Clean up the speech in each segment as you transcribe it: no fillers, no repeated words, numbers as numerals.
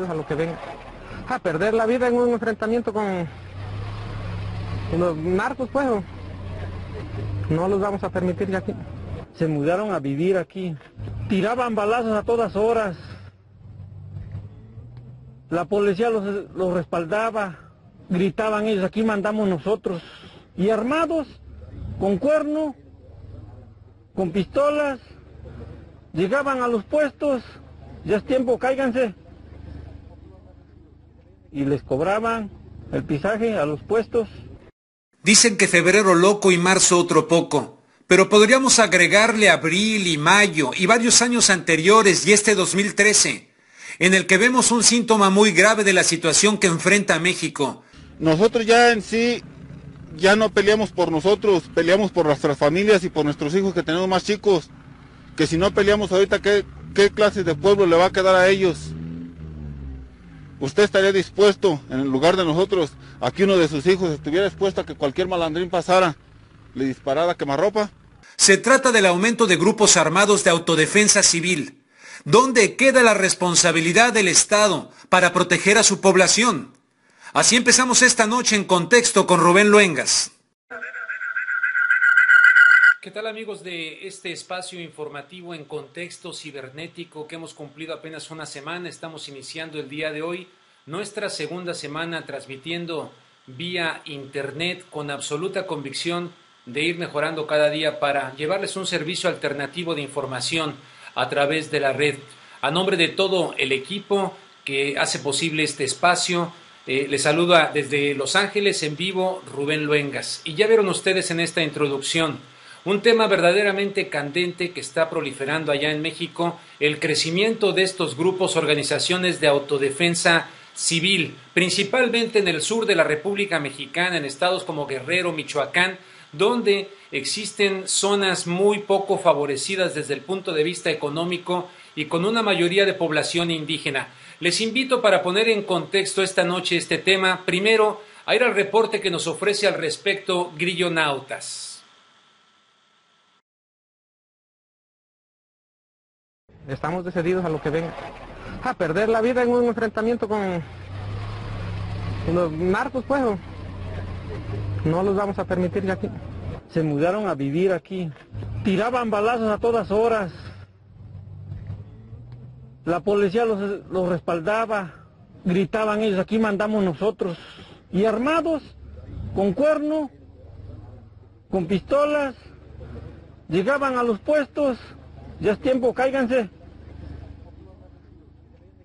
decididos a lo que venga. A perder la vida en un enfrentamiento con los narcos, pues, no los vamos a permitir ya aquí. Se mudaron a vivir aquí, tiraban balazos a todas horas, la policía los respaldaba, gritaban ellos, aquí mandamos nosotros, y armados, con cuerno, con pistolas, llegaban a los puestos, ya es tiempo, cáiganse, y les cobraban el pisaje a los puestos. Dicen que febrero loco y marzo otro poco, pero podríamos agregarle abril y mayo y varios años anteriores y este 2013, en el que vemos un síntoma muy grave de la situación que enfrenta México. Nosotros ya en sí, ya no peleamos por nosotros, peleamos por nuestras familias y por nuestros hijos que tenemos más chicos, que si no peleamos ahorita, ¿qué clase de pueblo le va a quedar a ellos? ¿Usted estaría dispuesto, en el lugar de nosotros, a que uno de sus hijos estuviera expuesto a que cualquier malandrín pasara, le disparara quemarropa? Se trata del aumento de grupos armados de autodefensa civil. ¿Dónde queda la responsabilidad del Estado para proteger a su población? Así empezamos esta noche en Contexto con Rubén Luengas. ¿Qué tal, amigos de este espacio informativo en Contexto Cibernético que hemos cumplido apenas una semana? Estamos iniciando el día de hoy nuestra segunda semana transmitiendo vía internet con absoluta convicción de ir mejorando cada día para llevarles un servicio alternativo de información a través de la red. A nombre de todo el equipo que hace posible este espacio, les saluda desde Los Ángeles en vivo Rubén Luengas. Y ya vieron ustedes en esta introducción un tema verdaderamente candente que está proliferando allá en México, el crecimiento de estos grupos, organizaciones de autodefensa civil, principalmente en el sur de la República Mexicana, en estados como Guerrero, Michoacán, donde existen zonas muy poco favorecidas desde el punto de vista económico y con una mayoría de población indígena. Les invito para poner en contexto esta noche este tema, primero a ir al reporte que nos ofrece al respecto Grillonautas. Estamos decididos a lo que venga. A perder la vida en un enfrentamiento con los narcos, pues, no los vamos a permitir ya aquí. Se mudaron a vivir aquí, tiraban balazos a todas horas, la policía los respaldaba, gritaban ellos, aquí mandamos nosotros, y armados, con cuerno, con pistolas, llegaban a los puestos, ya es tiempo, cáiganse,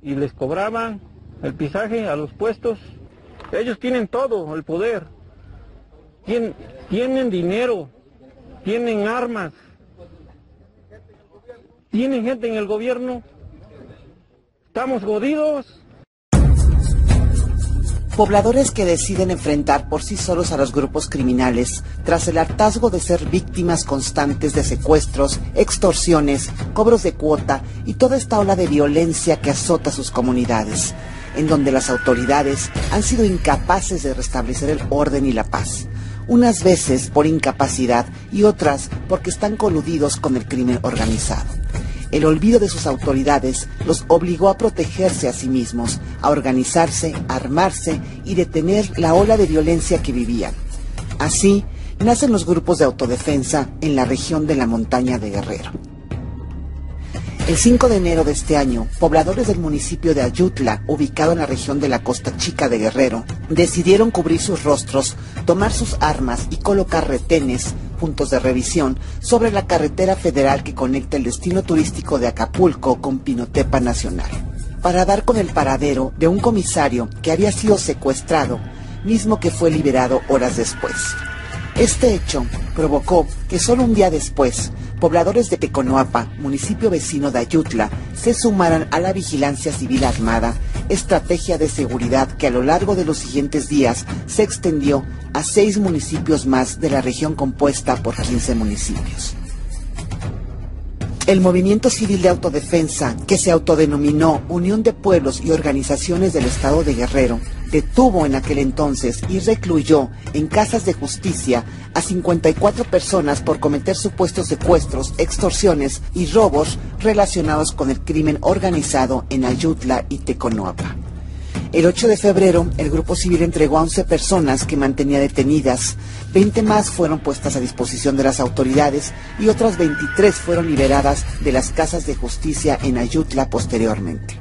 y les cobraban el pisaje a los puestos. Ellos tienen todo, el poder, tienen dinero, tienen armas, tienen gente en el gobierno. Estamos jodidos. Pobladores que deciden enfrentar por sí solos a los grupos criminales tras el hartazgo de ser víctimas constantes de secuestros, extorsiones, cobros de cuota y toda esta ola de violencia que azota sus comunidades, en donde las autoridades han sido incapaces de restablecer el orden y la paz, unas veces por incapacidad y otras porque están coludidos con el crimen organizado. El olvido de sus autoridades los obligó a protegerse a sí mismos, a organizarse, a armarse y detener la ola de violencia que vivían. Así, nacen los grupos de autodefensa en la región de la montaña de Guerrero. El 5 de enero de este año, pobladores del municipio de Ayutla, ubicado en la región de la Costa Chica de Guerrero, decidieron cubrir sus rostros, tomar sus armas y colocar retenes, puntos de revisión, sobre la carretera federal que conecta el destino turístico de Acapulco con Pinotepa Nacional, para dar con el paradero de un comisario que había sido secuestrado, mismo que fue liberado horas después. Este hecho provocó que solo un día después, pobladores de Teconoapa, municipio vecino de Ayutla, se sumaran a la vigilancia civil armada, estrategia de seguridad que a lo largo de los siguientes días se extendió a 6 municipios más de la región compuesta por 15 municipios. El movimiento civil de autodefensa, que se autodenominó Unión de Pueblos y Organizaciones del Estado de Guerrero, detuvo en aquel entonces y recluyó en casas de justicia a 54 personas por cometer supuestos secuestros, extorsiones y robos relacionados con el crimen organizado en Ayutla y Teconoapa. El 8 de febrero, el Grupo Civil entregó a 11 personas que mantenía detenidas. 20 más fueron puestas a disposición de las autoridades y otras 23 fueron liberadas de las casas de justicia en Ayutla posteriormente.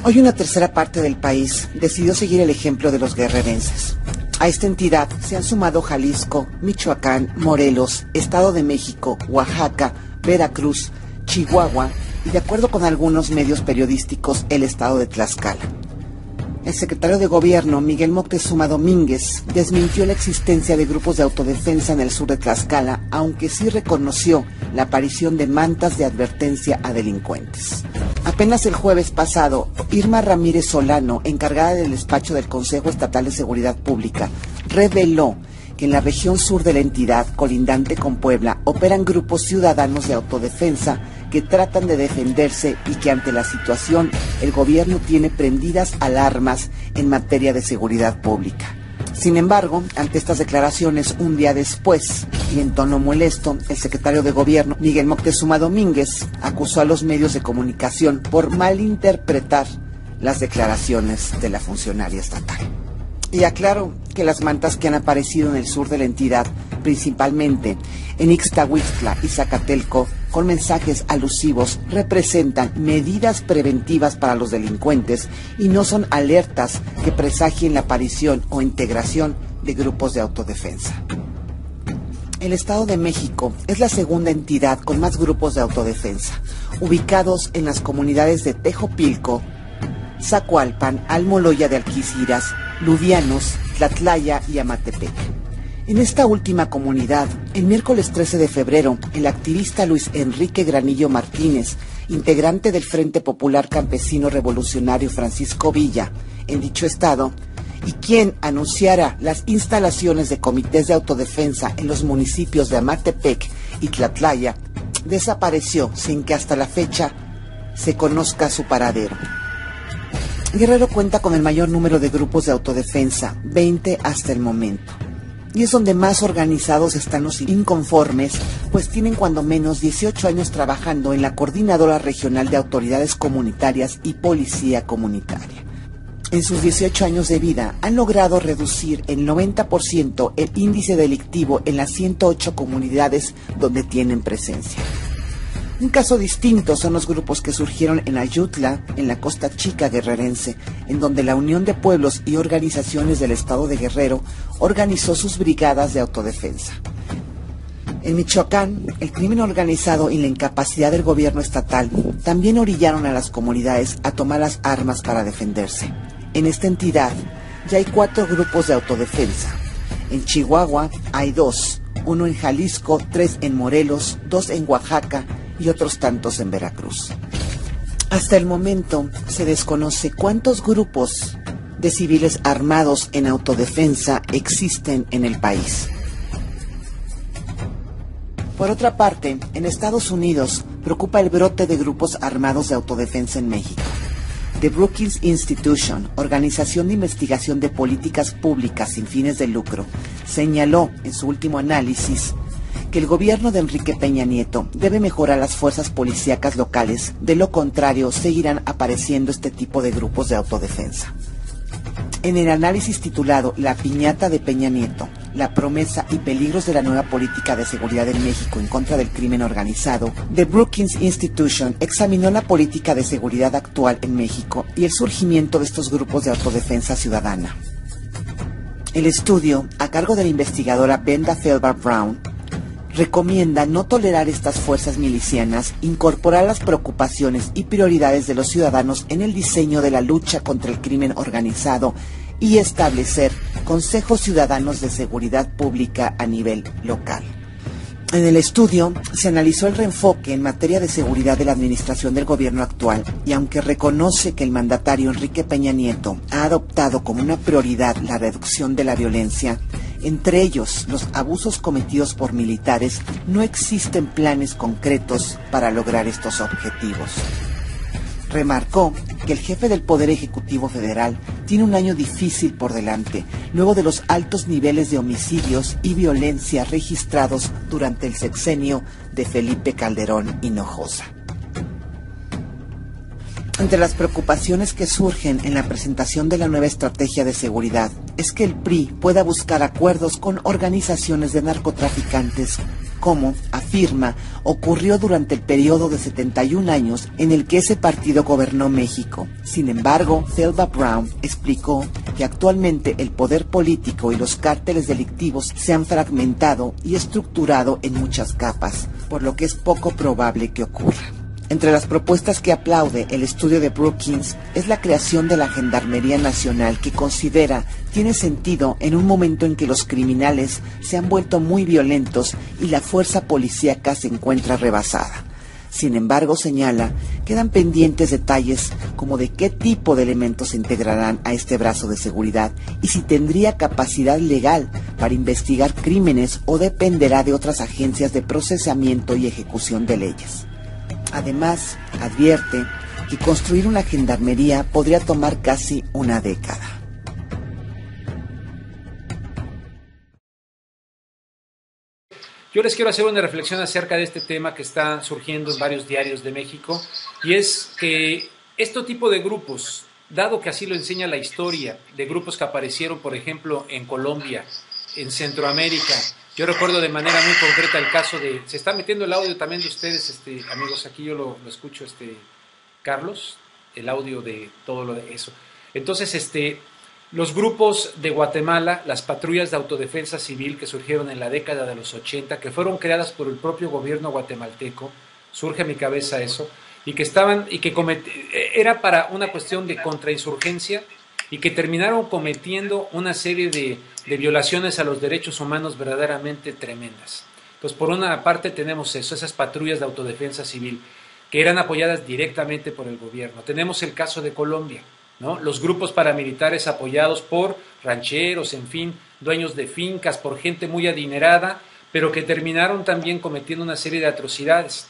Hoy una tercera parte del país decidió seguir el ejemplo de los guerrerenses. A esta entidad se han sumado Jalisco, Michoacán, Morelos, Estado de México, Oaxaca, Veracruz, Chihuahua y, de acuerdo con algunos medios periodísticos, el estado de Tlaxcala. El secretario de Gobierno, Miguel Moctezuma Domínguez, desmintió la existencia de grupos de autodefensa en el sur de Tlaxcala, aunque sí reconoció la aparición de mantas de advertencia a delincuentes. Apenas el jueves pasado, Irma Ramírez Solano, encargada del despacho del Consejo Estatal de Seguridad Pública, reveló que en la región sur de la entidad, colindante con Puebla, operan grupos ciudadanos de autodefensa que tratan de defenderse y que ante la situación el gobierno tiene prendidas alarmas en materia de seguridad pública. Sin embargo, ante estas declaraciones, un día después, y en tono molesto, el secretario de Gobierno, Miguel Moctezuma Domínguez, acusó a los medios de comunicación por malinterpretar las declaraciones de la funcionaria estatal. Y aclaró que las mantas que han aparecido en el sur de la entidad, principalmente en Ixtahuistla y Zacatelco, con mensajes alusivos, representan medidas preventivas para los delincuentes y no son alertas que presagien la aparición o integración de grupos de autodefensa. El Estado de México es la segunda entidad con más grupos de autodefensa, ubicados en las comunidades de Tejopilco, Zacualpan, Almoloya de Alquiciras, Ludianos, Tlatlaya y Amatepec. En esta última comunidad, el miércoles 13 de febrero, el activista Luis Enrique Granillo Martínez, integrante del Frente Popular Campesino Revolucionario Francisco Villa, en dicho estado, y quien anunciara las instalaciones de comités de autodefensa en los municipios de Amatepec y Tlatlaya, desapareció sin que hasta la fecha se conozca su paradero. Guerrero cuenta con el mayor número de grupos de autodefensa, 20 hasta el momento. Y es donde más organizados están los inconformes, pues tienen cuando menos 18 años trabajando en la Coordinadora Regional de Autoridades Comunitarias y Policía Comunitaria. En sus 18 años de vida han logrado reducir en 90% el índice delictivo en las 108 comunidades donde tienen presencia. Un caso distinto son los grupos que surgieron en Ayutla, en la Costa Chica guerrerense, en donde la Unión de Pueblos y Organizaciones del Estado de Guerrero organizó sus brigadas de autodefensa. En Michoacán, el crimen organizado y la incapacidad del gobierno estatal también orillaron a las comunidades a tomar las armas para defenderse. En esta entidad ya hay 4 grupos de autodefensa. En Chihuahua hay 2, uno en Jalisco, 3 en Morelos, 2 en Oaxaca y otros tantos en Veracruz. Hasta el momento se desconoce cuántos grupos de civiles armados en autodefensa existen en el país. Por otra parte, en Estados Unidos preocupa el brote de grupos armados de autodefensa en México. The Brookings Institution, organización de investigación de políticas públicas sin fines de lucro, señaló en su último análisis que el gobierno de Enrique Peña Nieto debe mejorar las fuerzas policíacas locales, de lo contrario seguirán apareciendo este tipo de grupos de autodefensa. En el análisis titulado La piñata de Peña Nieto, la promesa y peligros de la nueva política de seguridad en México en contra del crimen organizado, The Brookings Institution examinó la política de seguridad actual en México y el surgimiento de estos grupos de autodefensa ciudadana. El estudio, a cargo de la investigadora Brenda Felbar Brown, recomienda no tolerar estas fuerzas milicianas, incorporar las preocupaciones y prioridades de los ciudadanos en el diseño de la lucha contra el crimen organizado y establecer consejos ciudadanos de seguridad pública a nivel local. En el estudio se analizó el reenfoque en materia de seguridad de la administración del gobierno actual y aunque reconoce que el mandatario Enrique Peña Nieto ha adoptado como una prioridad la reducción de la violencia, entre ellos los abusos cometidos por militares, no existen planes concretos para lograr estos objetivos. Remarcó que el jefe del Poder Ejecutivo Federal tiene un año difícil por delante, luego de los altos niveles de homicidios y violencia registrados durante el sexenio de Felipe Calderón Hinojosa. Entre las preocupaciones que surgen en la presentación de la nueva estrategia de seguridad es que el PRI pueda buscar acuerdos con organizaciones de narcotraficantes, como, afirma, ocurrió durante el periodo de 71 años en el que ese partido gobernó México. Sin embargo, Thelma Brown explicó que actualmente el poder político y los cárteles delictivos se han fragmentado y estructurado en muchas capas, por lo que es poco probable que ocurra. Entre las propuestas que aplaude el estudio de Brookings es la creación de la Gendarmería Nacional, que considera tiene sentido en un momento en que los criminales se han vuelto muy violentos y la fuerza policíaca se encuentra rebasada. Sin embargo, señala, quedan pendientes detalles como de qué tipo de elementos se integrarán a este brazo de seguridad y si tendría capacidad legal para investigar crímenes o dependerá de otras agencias de procesamiento y ejecución de leyes. Además, advierte que construir una gendarmería podría tomar casi una década. Yo les quiero hacer una reflexión acerca de este tema que está surgiendo en varios diarios de México, y es que este tipo de grupos, dado que así lo enseña la historia, de grupos que aparecieron, por ejemplo, en Colombia, en Centroamérica. Yo recuerdo de manera muy concreta el caso de... Se está metiendo el audio también de ustedes, amigos, aquí yo lo escucho, Carlos, el audio de todo lo de eso. Entonces, los grupos de Guatemala, las patrullas de autodefensa civil que surgieron en la década de los 80, que fueron creadas por el propio gobierno guatemalteco, surge a mi cabeza eso, y que era para una cuestión de contrainsurgencia, y que terminaron cometiendo una serie de violaciones a los derechos humanos verdaderamente tremendas. Pues por una parte tenemos eso, esas patrullas de autodefensa civil, que eran apoyadas directamente por el gobierno. Tenemos el caso de Colombia, ¿no? Los grupos paramilitares apoyados por rancheros, en fin, dueños de fincas, por gente muy adinerada, pero que terminaron también cometiendo una serie de atrocidades.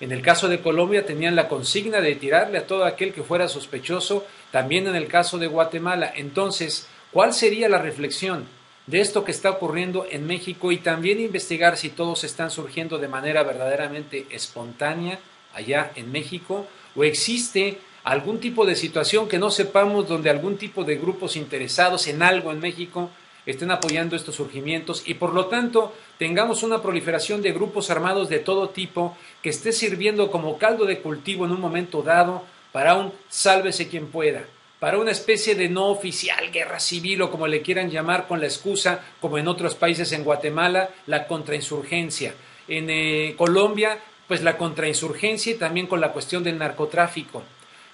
En el caso de Colombia tenían la consigna de tirarle a todo aquel que fuera sospechoso, también en el caso de Guatemala. Entonces, ¿cuál sería la reflexión de esto que está ocurriendo en México? Y también investigar si todos están surgiendo de manera verdaderamente espontánea allá en México, o existe algún tipo de situación que no sepamos, donde algún tipo de grupos interesados en algo en México estén apoyando estos surgimientos, y por lo tanto tengamos una proliferación de grupos armados de todo tipo que esté sirviendo como caldo de cultivo en un momento dado para un sálvese quien pueda, para una especie de no oficial guerra civil, o como le quieran llamar, con la excusa, como en otros países, en Guatemala, la contrainsurgencia, en Colombia, pues la contrainsurgencia, y también con la cuestión del narcotráfico.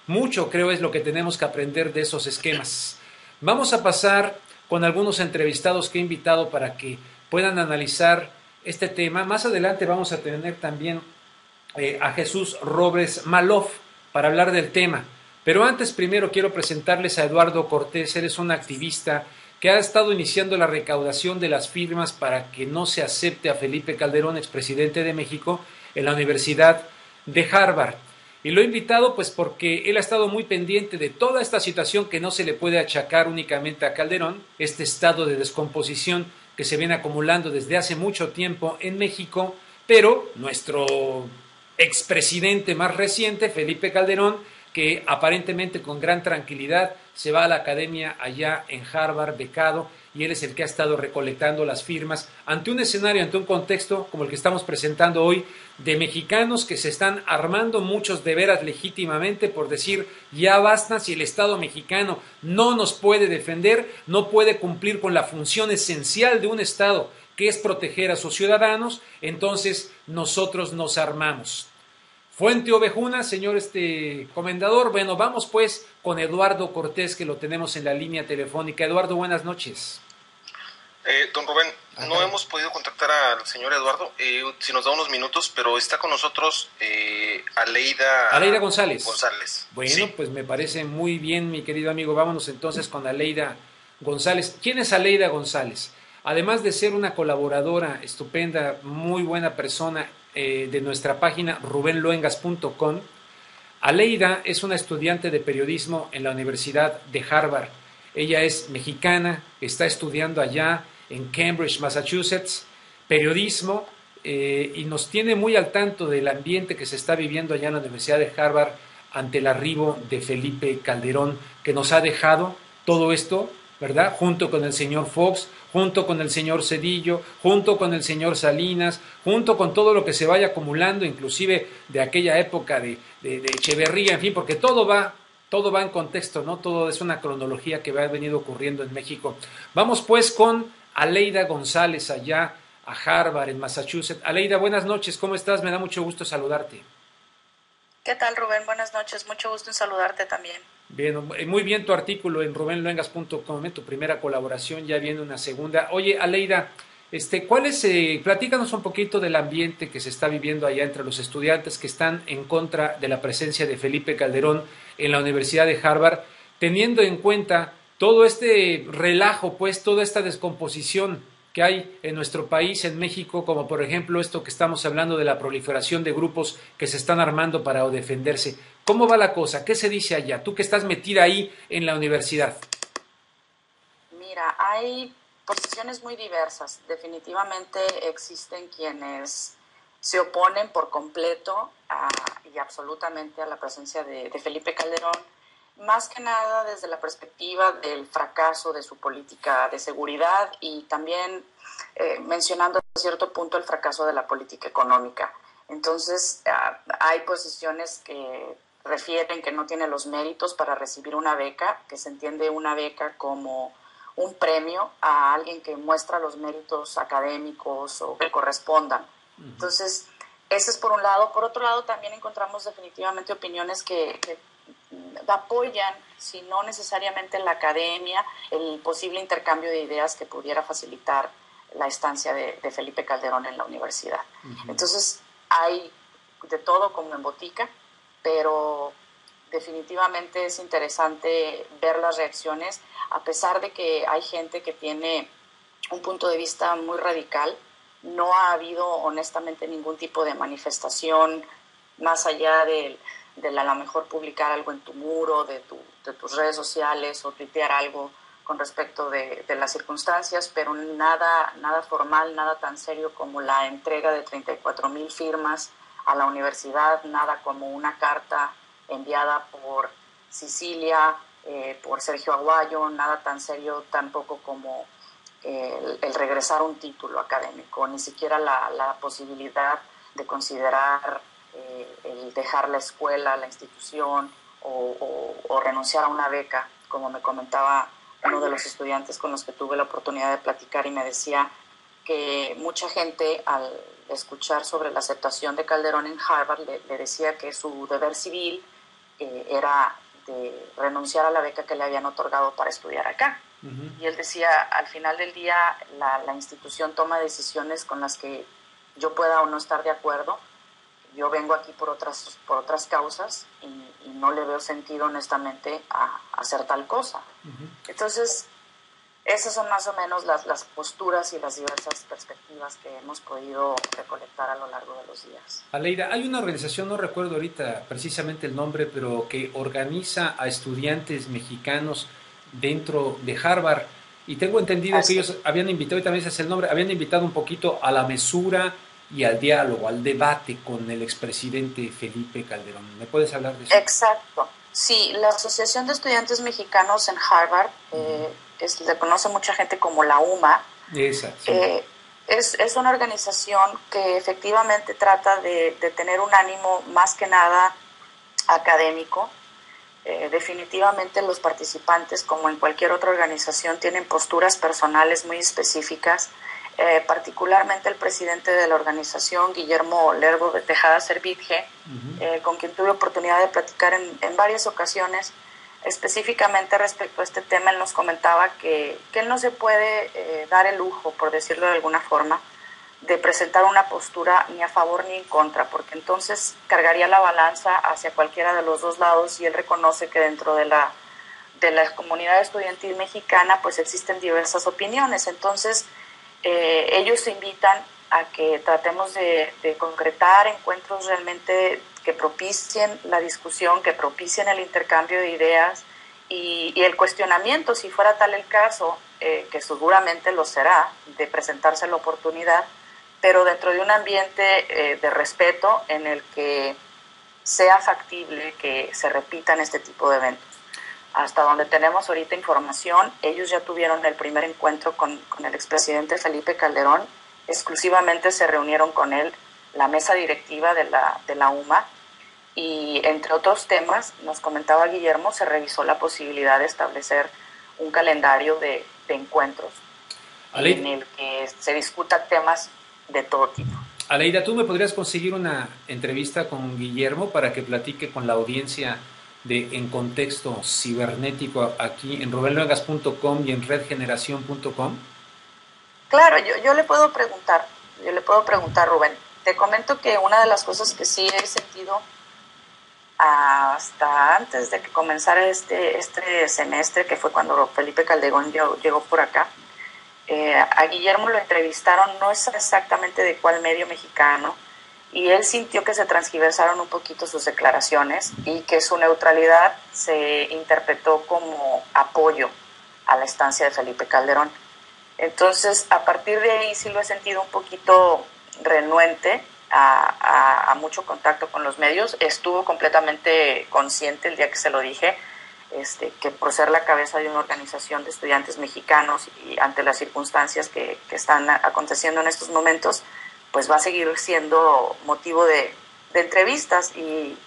Mucho, creo, es lo que tenemos que aprender de esos esquemas. Vamos a pasar con algunos entrevistados que he invitado para que puedan analizar este tema. Más adelante vamos a tener también a Jesús Robles Maloff para hablar del tema. Pero antes, primero quiero presentarles a Eduardo Cortés. Él es un activista que ha estado iniciando la recaudación de las firmas para que no se acepte a Felipe Calderón, expresidente de México, en la Universidad de Harvard. Y lo he invitado pues porque él ha estado muy pendiente de toda esta situación que no se le puede achacar únicamente a Calderón, este estado de descomposición que se viene acumulando desde hace mucho tiempo en México, pero nuestro expresidente más reciente, Felipe Calderón, que aparentemente con gran tranquilidad se va a la academia allá en Harvard, becado, y él es el que ha estado recolectando las firmas ante un escenario, ante un contexto como el que estamos presentando hoy, de mexicanos que se están armando, muchos de veras legítimamente, por decir, ya basta, si el Estado mexicano no nos puede defender, no puede cumplir con la función esencial de un Estado, que es proteger a sus ciudadanos, entonces nosotros nos armamos. Fuente Ovejuna, señor comendador. Bueno, vamos pues con Eduardo Cortés, que lo tenemos en la línea telefónica. Eduardo, buenas noches. Don Rubén, no hemos podido contactar al señor Eduardo, si nos da unos minutos, pero está con nosotros Aleida González. Bueno, sí. Pues me parece muy bien, mi querido amigo. Vámonos entonces con Aleida González. ¿Quién es Aleida González? Además de ser una colaboradora estupenda, muy buena persona, de nuestra página rubenluengas.com, Aleida es una estudiante de periodismo en la Universidad de Harvard. Ella es mexicana, está estudiando allá en Cambridge, Massachusetts, periodismo, y nos tiene muy al tanto del ambiente que se está viviendo allá en la Universidad de Harvard ante el arribo de Felipe Calderón, que nos ha dejado todo esto, ¿verdad? Junto con el señor Fox, junto con el señor Zedillo, junto con el señor Salinas, junto con todo lo que se vaya acumulando, inclusive de aquella época de Echeverría, en fin, porque todo va en contexto, ¿no? Todo es una cronología que ha venido ocurriendo en México. Vamos pues con Aleida González allá a Harvard, en Massachusetts. Aleida, buenas noches, ¿cómo estás? Me da mucho gusto saludarte. ¿Qué tal, Rubén? Buenas noches, mucho gusto en saludarte también. Bien, muy bien tu artículo en rubenluengas.com, tu primera colaboración, ya viene una segunda. Oye, Aleida, platícanos un poquito del ambiente que se está viviendo allá entre los estudiantes que están en contra de la presencia de Felipe Calderón en la Universidad de Harvard, teniendo en cuenta todo este relajo, pues, toda esta descomposición que hay en nuestro país, en México, como por ejemplo esto que estamos hablando de la proliferación de grupos que se están armando para defenderse. ¿Cómo va la cosa? ¿Qué se dice allá? Tú que estás metida ahí en la universidad. Mira, hay posiciones muy diversas. Definitivamente existen quienes se oponen por completo y absolutamente a la presencia de Felipe Calderón, más que nada desde la perspectiva del fracaso de su política de seguridad y también mencionando a cierto punto el fracaso de la política económica. Entonces, hay posiciones que refieren que no tiene los méritos para recibir una beca, que se entiende una beca como un premio a alguien que muestra los méritos académicos o que correspondan. Entonces, ese es por un lado. Por otro lado, también encontramos definitivamente opiniones que apoyan, si no necesariamente en la academia, el posible intercambio de ideas que pudiera facilitar la estancia de Felipe Calderón en la universidad. Entonces, hay de todo como en botica, pero definitivamente es interesante ver las reacciones, a pesar de que hay gente que tiene un punto de vista muy radical. No ha habido honestamente ningún tipo de manifestación más allá de a lo mejor publicar algo en tu muro, de tus redes sociales o tuitear algo con respecto de las circunstancias, pero nada formal, nada tan serio como la entrega de 34,000 firmas a la universidad, nada como una carta enviada por Sicilia, por Sergio Aguayo, nada tan serio tampoco como el regresar un título académico, ni siquiera la posibilidad de considerar el dejar la escuela, la institución o renunciar a una beca, como me comentaba uno de los estudiantes con los que tuve la oportunidad de platicar, y me decía que mucha gente al escuchar sobre la aceptación de Calderón en Harvard le decía que su deber civil era de renunciar a la beca que le habían otorgado para estudiar acá. Y él decía, al final del día la institución toma decisiones con las que yo pueda o no estar de acuerdo. Yo vengo aquí por otras causas y no le veo sentido honestamente a hacer tal cosa. Entonces, esas son más o menos las posturas y las diversas perspectivas que hemos podido recolectar a lo largo de los días. Aleida, hay una organización, no recuerdo ahorita precisamente el nombre, pero que organiza a estudiantes mexicanos dentro de Harvard, y tengo entendido que ellos habían invitado, y también ese es el nombre, habían invitado un poquito a la mesura y al diálogo, al debate con el expresidente Felipe Calderón. ¿Me puedes hablar de eso? Exacto. Sí, la Asociación de Estudiantes Mexicanos en Harvard, le conoce mucha gente como la UMA. Esa, sí. Es una organización que efectivamente trata de tener un ánimo más que nada académico. Definitivamente los participantes, como en cualquier otra organización, tienen posturas personales muy específicas. Particularmente el presidente de la organización, Guillermo Lerdo de Tejada Servitje, con quien tuve oportunidad de platicar en varias ocasiones, específicamente respecto a este tema. Él nos comentaba que él no se puede dar el lujo, por decirlo de alguna forma, de presentar una postura ni a favor ni en contra, porque entonces cargaría la balanza hacia cualquiera de los dos lados, y él reconoce que dentro de la comunidad estudiantil mexicana pues existen diversas opiniones. Entonces ellos invitan a que tratemos de concretar encuentros realmente que propicien la discusión, que propicien el intercambio de ideas y el cuestionamiento, si fuera tal el caso, que seguramente lo será, de presentarse la oportunidad, pero dentro de un ambiente de respeto en el que sea factible que se repitan este tipo de eventos. Hasta donde tenemos ahorita información, ellos ya tuvieron el primer encuentro con el expresidente Felipe Calderón, exclusivamente se reunieron con él la mesa directiva de la UMA, y entre otros temas, nos comentaba Guillermo, se revisó la posibilidad de establecer un calendario de encuentros en el que se discutan temas de todo tipo. Aleida, ¿tú me podrías conseguir una entrevista con Guillermo para que platique con la audiencia de En Contexto Cibernético aquí en rubenluengas.com y en redgeneración.com? Claro, yo le puedo preguntar, Rubén. Te comento que una de las cosas que sí he sentido hasta antes de que comenzara este semestre, que fue cuando Felipe Calderón llegó por acá, a Guillermo lo entrevistaron, no es exactamente de cuál medio mexicano, y él sintió que se transgiversaron un poquito sus declaraciones y que su neutralidad se interpretó como apoyo a la estancia de Felipe Calderón. Entonces, a partir de ahí sí lo he sentido un poquito renuente a mucho contacto con los medios. Estuvo completamente consciente el día que se lo dije, que por ser la cabeza de una organización de estudiantes mexicanos y ante las circunstancias que están aconteciendo en estos momentos, pues va a seguir siendo motivo de entrevistas y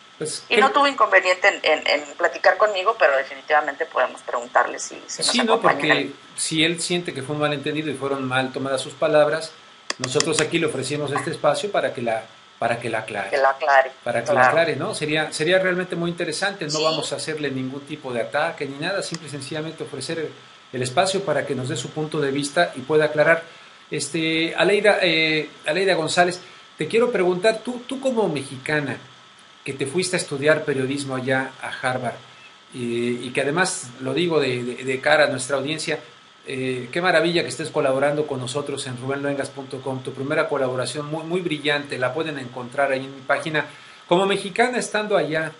no tuvo inconveniente en platicar conmigo, pero definitivamente podemos preguntarle si nos sí, no, porque si él siente que fue un malentendido y fueron mal tomadas sus palabras, nosotros aquí le ofrecimos este espacio para que la aclare, ¿no? Sería realmente muy interesante. No vamos a hacerle ningún tipo de ataque ni nada, simple y sencillamente ofrecer el espacio para que nos dé su punto de vista y pueda aclarar. Aleida González, te quiero preguntar, tú como mexicana que te fuiste a estudiar periodismo allá a Harvard y que además, lo digo de cara a nuestra audiencia, qué maravilla que estés colaborando con nosotros en rubenluengas.com, tu primera colaboración muy brillante, la pueden encontrar ahí en mi página. Como mexicana estando allá,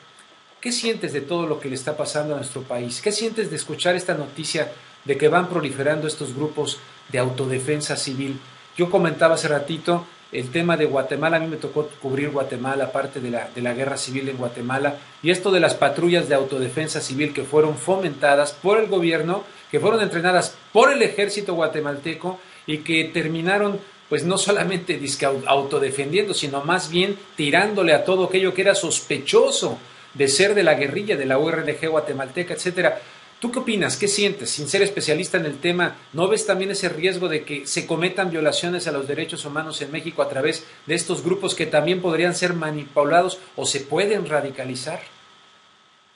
¿qué sientes de todo lo que le está pasando a nuestro país? ¿Qué sientes de escuchar esta noticia de que van proliferando estos grupos de autodefensa civil? Yo comentaba hace ratito el tema de Guatemala, a mí me tocó cubrir Guatemala, parte de la guerra civil en Guatemala, y esto de las patrullas de autodefensa civil que fueron fomentadas por el gobierno, que fueron entrenadas por el ejército guatemalteco y que terminaron pues no solamente autodefendiendo, sino más bien tirándole a todo aquello que era sospechoso de ser de la guerrilla, de la URNG guatemalteca, etcétera. ¿Tú qué opinas? ¿Qué sientes? Sin ser especialista en el tema, ¿no ves también ese riesgo de que se cometan violaciones a los derechos humanos en México a través de estos grupos que también podrían ser manipulados o se pueden radicalizar?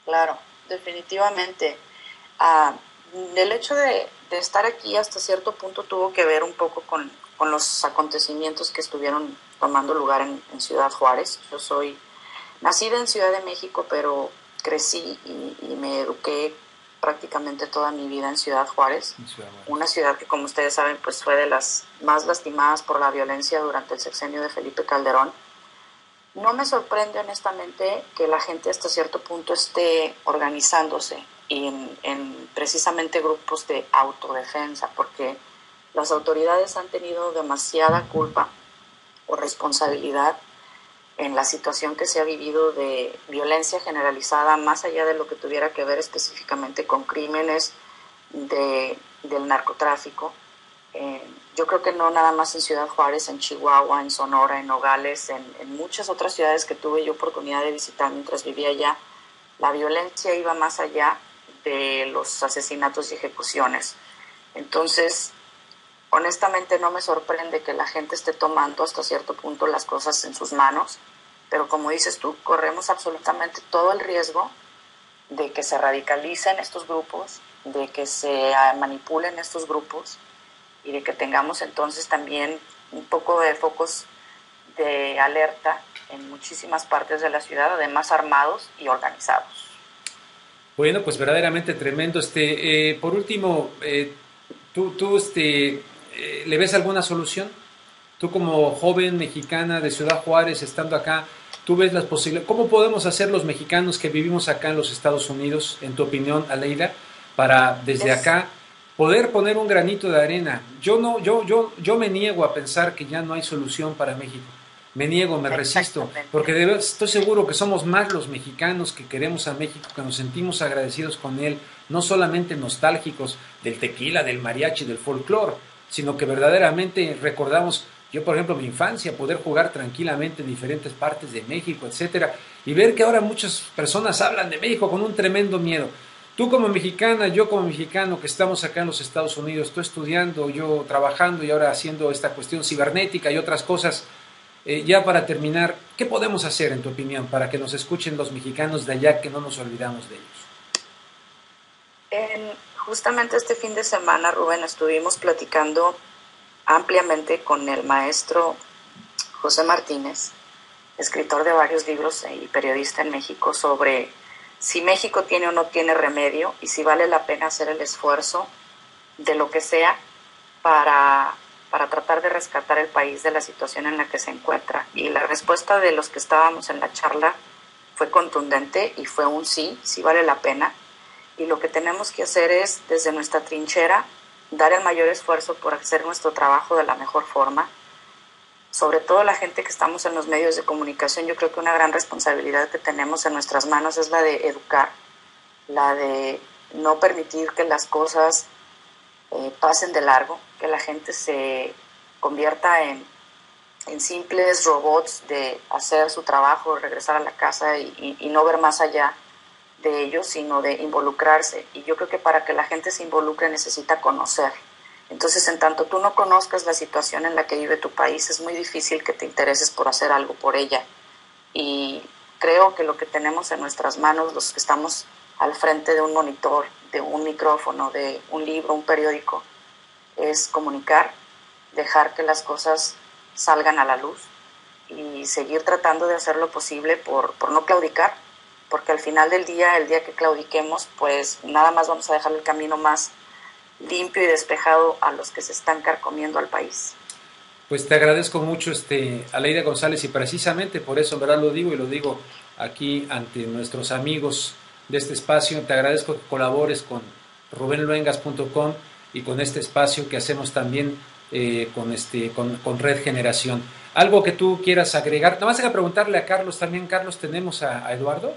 Claro, definitivamente. El hecho de estar aquí hasta cierto punto tuvo que ver un poco con los acontecimientos que estuvieron tomando lugar en Ciudad Juárez. Yo soy nacida en Ciudad de México, pero crecí y me eduqué prácticamente toda mi vida en Ciudad Juárez, una ciudad que, como ustedes saben, pues fue de las más lastimadas por la violencia durante el sexenio de Felipe Calderón. No me sorprende honestamente que la gente hasta cierto punto esté organizándose en precisamente grupos de autodefensa, porque las autoridades han tenido demasiada culpa o responsabilidad en la situación que se ha vivido de violencia generalizada, más allá de lo que tuviera que ver específicamente con crímenes del narcotráfico. Yo creo que no nada más en Ciudad Juárez, en Chihuahua, en Sonora, en Nogales, en muchas otras ciudades que tuve yo oportunidad de visitar mientras vivía allá, la violencia iba más allá de los asesinatos y ejecuciones. Entonces, honestamente no me sorprende que la gente esté tomando hasta cierto punto las cosas en sus manos, pero como dices tú, corremos absolutamente todo el riesgo de que se radicalicen estos grupos, de que se manipulen estos grupos y de que tengamos entonces también un poco de focos de alerta en muchísimas partes de la ciudad, además armados y organizados. Bueno, pues verdaderamente tremendo. Por último, ¿tú le ves alguna solución? Tú como joven mexicana de Ciudad Juárez, estando acá, ¿tú ves las posibilidades? ¿Cómo podemos hacer los mexicanos que vivimos acá en los Estados Unidos, en tu opinión, Aleida, para desde acá poder poner un granito de arena? Yo me niego a pensar que ya no hay solución para México. me niego, me resisto, porque estoy seguro que somos más los mexicanos que queremos a México, que nos sentimos agradecidos con él, no solamente nostálgicos del tequila, del mariachi, del folclore, sino que verdaderamente recordamos, yo por ejemplo mi infancia, poder jugar tranquilamente en diferentes partes de México, etcétera, y ver que ahora muchas personas hablan de México con un tremendo miedo. Tú como mexicana, yo como mexicano que estamos acá en los Estados Unidos, tú estudiando, yo trabajando y ahora haciendo esta cuestión cibernética y otras cosas. Ya para terminar, ¿qué podemos hacer en tu opinión para que nos escuchen los mexicanos de allá, que no nos olvidamos de ellos? Justamente este fin de semana, Rubén, estuvimos platicando ampliamente con el maestro José Martínez, escritor de varios libros y periodista en México, sobre si México tiene o no tiene remedio y si vale la pena hacer el esfuerzo de lo que sea para tratar de rescatar el país de la situación en la que se encuentra. Y la respuesta de los que estábamos en la charla fue contundente y fue un sí, sí vale la pena. Y lo que tenemos que hacer es, desde nuestra trinchera, dar el mayor esfuerzo por hacer nuestro trabajo de la mejor forma. Sobre todo la gente que estamos en los medios de comunicación, yo creo que una gran responsabilidad que tenemos en nuestras manos es la de educar, la de no permitir que las cosas pasen de largo, que la gente se convierta en simples robots de hacer su trabajo, regresar a la casa y no ver más allá de ellos, sino de involucrarse. Y yo creo que para que la gente se involucre necesita conocer. Entonces, en tanto tú no conozcas la situación en la que vive tu país, es muy difícil que te intereses por hacer algo por ella. Y creo que lo que tenemos en nuestras manos, los que estamos al frente de un monitor, de un micrófono, de un libro, un periódico, es comunicar, dejar que las cosas salgan a la luz y seguir tratando de hacer lo posible por no claudicar, porque al final del día, el día que claudiquemos, pues nada más vamos a dejar el camino más limpio y despejado a los que se están carcomiendo al país. Pues te agradezco mucho, Aleida González, y precisamente por eso, en verdad lo digo, y lo digo aquí ante nuestros amigos de este espacio. Te agradezco que colabores con rubenluengas.com y con este espacio que hacemos también con Red Generación. ¿Algo que tú quieras agregar? Nada más hay que preguntarle a Carlos también. Carlos, ¿tenemos a Eduardo?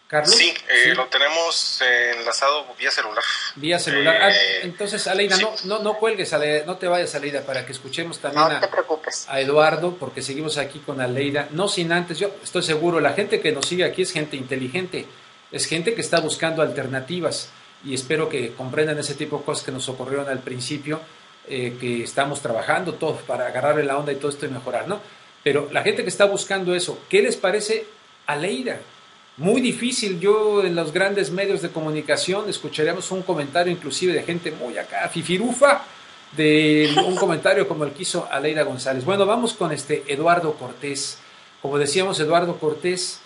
¿Carlos? Sí, ¿sí? Lo tenemos enlazado vía celular. Vía celular. Entonces, Aleida, sí. no cuelgues, Aleida, no te vayas, Aleida, para que escuchemos también no te preocupes. A Eduardo, porque seguimos aquí con Aleida. No sin antes, yo estoy seguro, la gente que nos sigue aquí es gente inteligente, es gente que está buscando alternativas, y espero que comprendan ese tipo de cosas que nos ocurrieron al principio, que estamos trabajando todos para agarrarle la onda y todo esto y mejorar, ¿no? Pero la gente que está buscando eso, ¿qué les parece Aleida? Muy difícil, yo en los grandes medios de comunicación escucharíamos un comentario inclusive de gente muy acá, fifirufa, de un comentario como el que hizo Aleida González. Bueno, vamos con Eduardo Cortés. Como decíamos, Eduardo Cortés,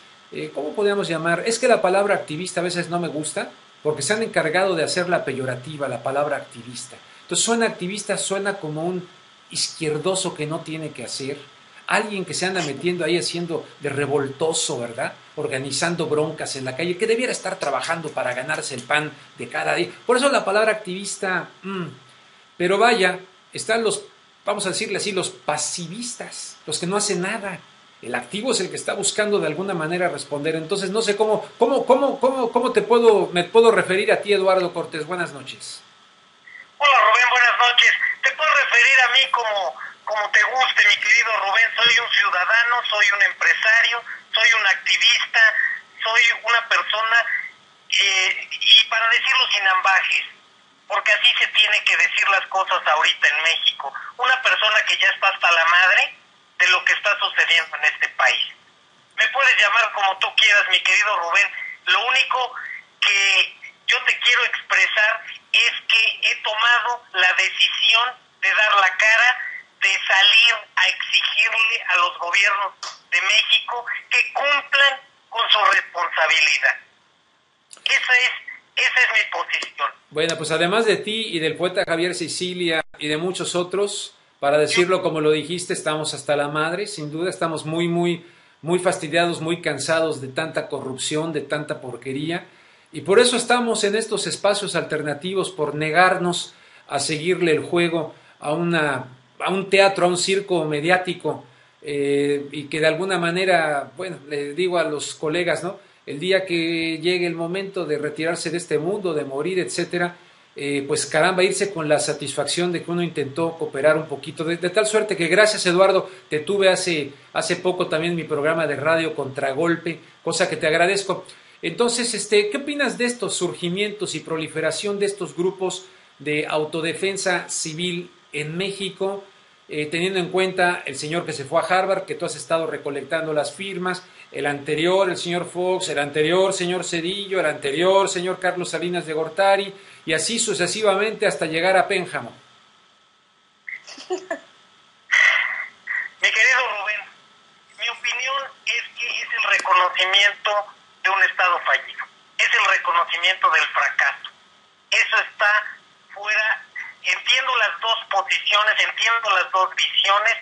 ¿cómo podríamos llamar? Es que la palabra activista a veces no me gusta, porque se han encargado de hacerla peyorativa, la palabra activista. Entonces suena activista, suena como un izquierdoso que no tiene que hacer, alguien que se anda metiendo ahí haciendo de revoltoso, ¿verdad? Organizando broncas en la calle, que debiera estar trabajando para ganarse el pan de cada día. Por eso la palabra activista, pero vaya, están los, vamos a decirle así, los pasivistas, los que no hacen nada. El activo es el que está buscando de alguna manera responder. Entonces no sé cómo me puedo referir a ti, Eduardo Cortés. Buenas noches. Hola, Rubén, buenas noches. Te puedo referir a mí como te guste, mi querido Rubén. Soy un ciudadano, soy un empresario, soy un activista, soy una persona, y para decirlo sin ambajes, porque así se tiene que decir las cosas ahorita en México, una persona que ya está hasta la madre de lo que está sucediendo en este país. Me puedes llamar como tú quieras, mi querido Rubén. Lo único que yo te quiero expresar es que he tomado la decisión de dar la cara, de salir a exigirle a los gobiernos de México que cumplan con su responsabilidad. Esa es mi posición. Bueno, pues además de ti y del poeta Javier Sicilia y de muchos otros, para decirlo como lo dijiste, estamos hasta la madre, sin duda, estamos muy, muy, muy fastidiados, muy cansados de tanta corrupción, de tanta porquería, y por eso estamos en estos espacios alternativos, por negarnos a seguirle el juego a una a un teatro, a un circo mediático, y que de alguna manera, bueno, le digo a los colegas, ¿no? El día que llegue el momento de retirarse de este mundo, de morir, etcétera, pues caramba, irse con la satisfacción de que uno intentó cooperar un poquito, de tal suerte que gracias, Eduardo, te tuve hace poco también en mi programa de radio Contragolpe, cosa que te agradezco. Entonces, ¿qué opinas de estos surgimientos y proliferación de estos grupos de autodefensa civil en México, teniendo en cuenta el señor que se fue a Harvard, que tú has estado recolectando las firmas, el anterior, el señor Fox, el anterior, señor Cedillo, el anterior, señor Carlos Salinas de Gortari, y así sucesivamente hasta llegar a Pénjamo? Mi querido Rubén, mi opinión es que es el reconocimiento de un Estado fallido, es el reconocimiento del fracaso. Eso está fuera. Entiendo las dos posiciones, entiendo las dos visiones,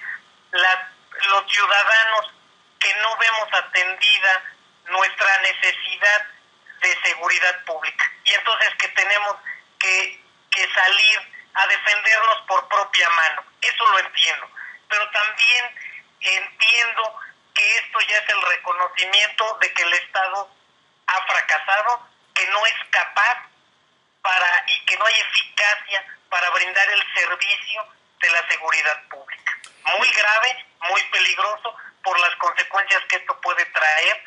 los ciudadanos que no vemos atendida nuestra necesidad de seguridad pública, y entonces que tenemos que salir a defendernos por propia mano. Eso lo entiendo, pero también entiendo que esto ya es el reconocimiento de que el Estado ha fracasado, que no es capaz y que no hay eficacia para brindar el servicio de la seguridad pública. Muy grave, muy peligroso por las consecuencias que esto puede traer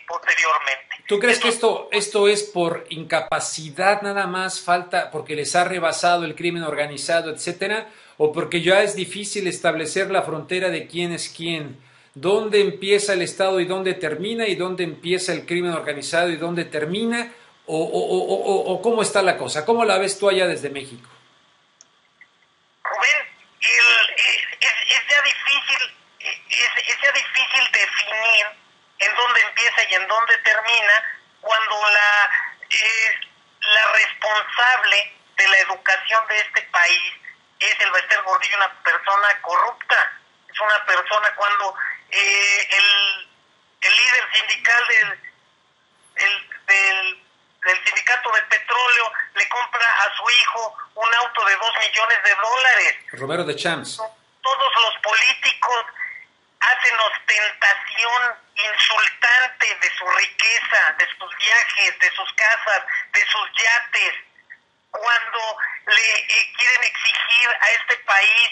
posteriormente. ¿Tú crees que esto es por incapacidad nada más, falta porque les ha rebasado el crimen organizado, etcétera, o porque ya es difícil establecer la frontera de quién es quién? ¿Dónde empieza el Estado y dónde termina? ¿Y dónde empieza el crimen organizado y dónde termina? ¿O cómo está la cosa? ¿Cómo la ves tú allá desde México? Rubén, es ya difícil definir en dónde empieza y en dónde termina cuando la responsable de la educación de este país es el Bester Gordillo, una persona corrupta. Es una persona cuando el líder sindical del sindicato de petróleo le compra a su hijo un auto de $2 millones. Romero de Champs. Todos los políticos hacen ostentación insultante de su riqueza, de sus viajes, de sus casas, de sus yates, cuando le quieren exigir a este país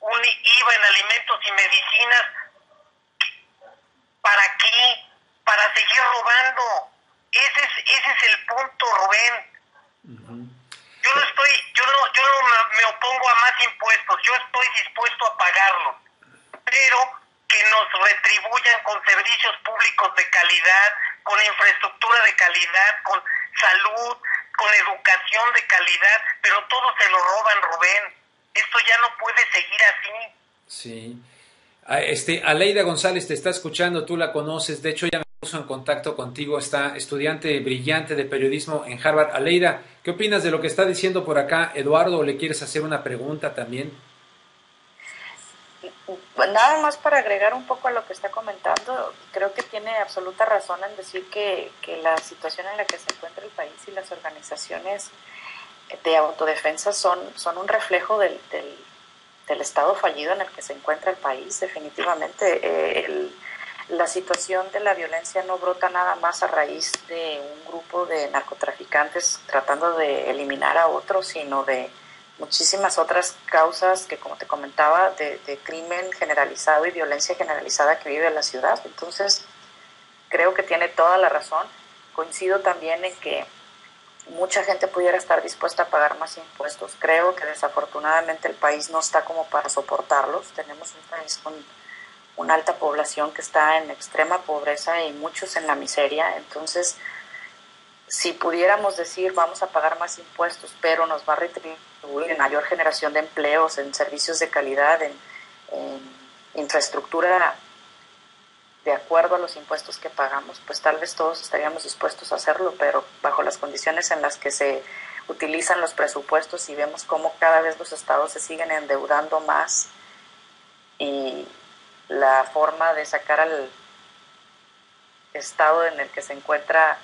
un IVA en alimentos y medicinas. ¿Para qué? Para seguir robando. Ese es el punto, Rubén. Yo no me opongo a más impuestos, yo estoy dispuesto a pagarlos, pero que nos retribuyan con servicios públicos de calidad, con infraestructura de calidad, con salud, con educación de calidad, pero todo se lo roban, Rubén. Esto ya no puede seguir así. Sí. Aleida González te está escuchando, tú la conoces, de hecho ya me puso en contacto contigo, está estudiante brillante de periodismo en Harvard. Aleida, ¿qué opinas de lo que está diciendo por acá Eduardo, o le quieres hacer una pregunta también? Pues nada más para agregar un poco a lo que está comentando, creo que tiene absoluta razón en decir que la situación en la que se encuentra el país y las organizaciones de autodefensa son un reflejo del estado fallido en el que se encuentra el país. Definitivamente la situación de la violencia no brota nada más a raíz de un grupo de narcotraficantes tratando de eliminar a otros, sino de muchísimas otras causas que, como te comentaba, de crimen generalizado y violencia generalizada que vive la ciudad. Entonces, creo que tiene toda la razón. Coincido también en que mucha gente pudiera estar dispuesta a pagar más impuestos. Creo que desafortunadamente el país no está como para soportarlos. Tenemos un país con una alta población que está en extrema pobreza y muchos en la miseria. Entonces, si pudiéramos decir vamos a pagar más impuestos, pero nos va a retribuir en mayor generación de empleos, en servicios de calidad, en infraestructura de acuerdo a los impuestos que pagamos, pues tal vez todos estaríamos dispuestos a hacerlo, pero bajo las condiciones en las que se utilizan los presupuestos y vemos cómo cada vez los estados se siguen endeudando más y la forma de sacar al estado en el que se encuentra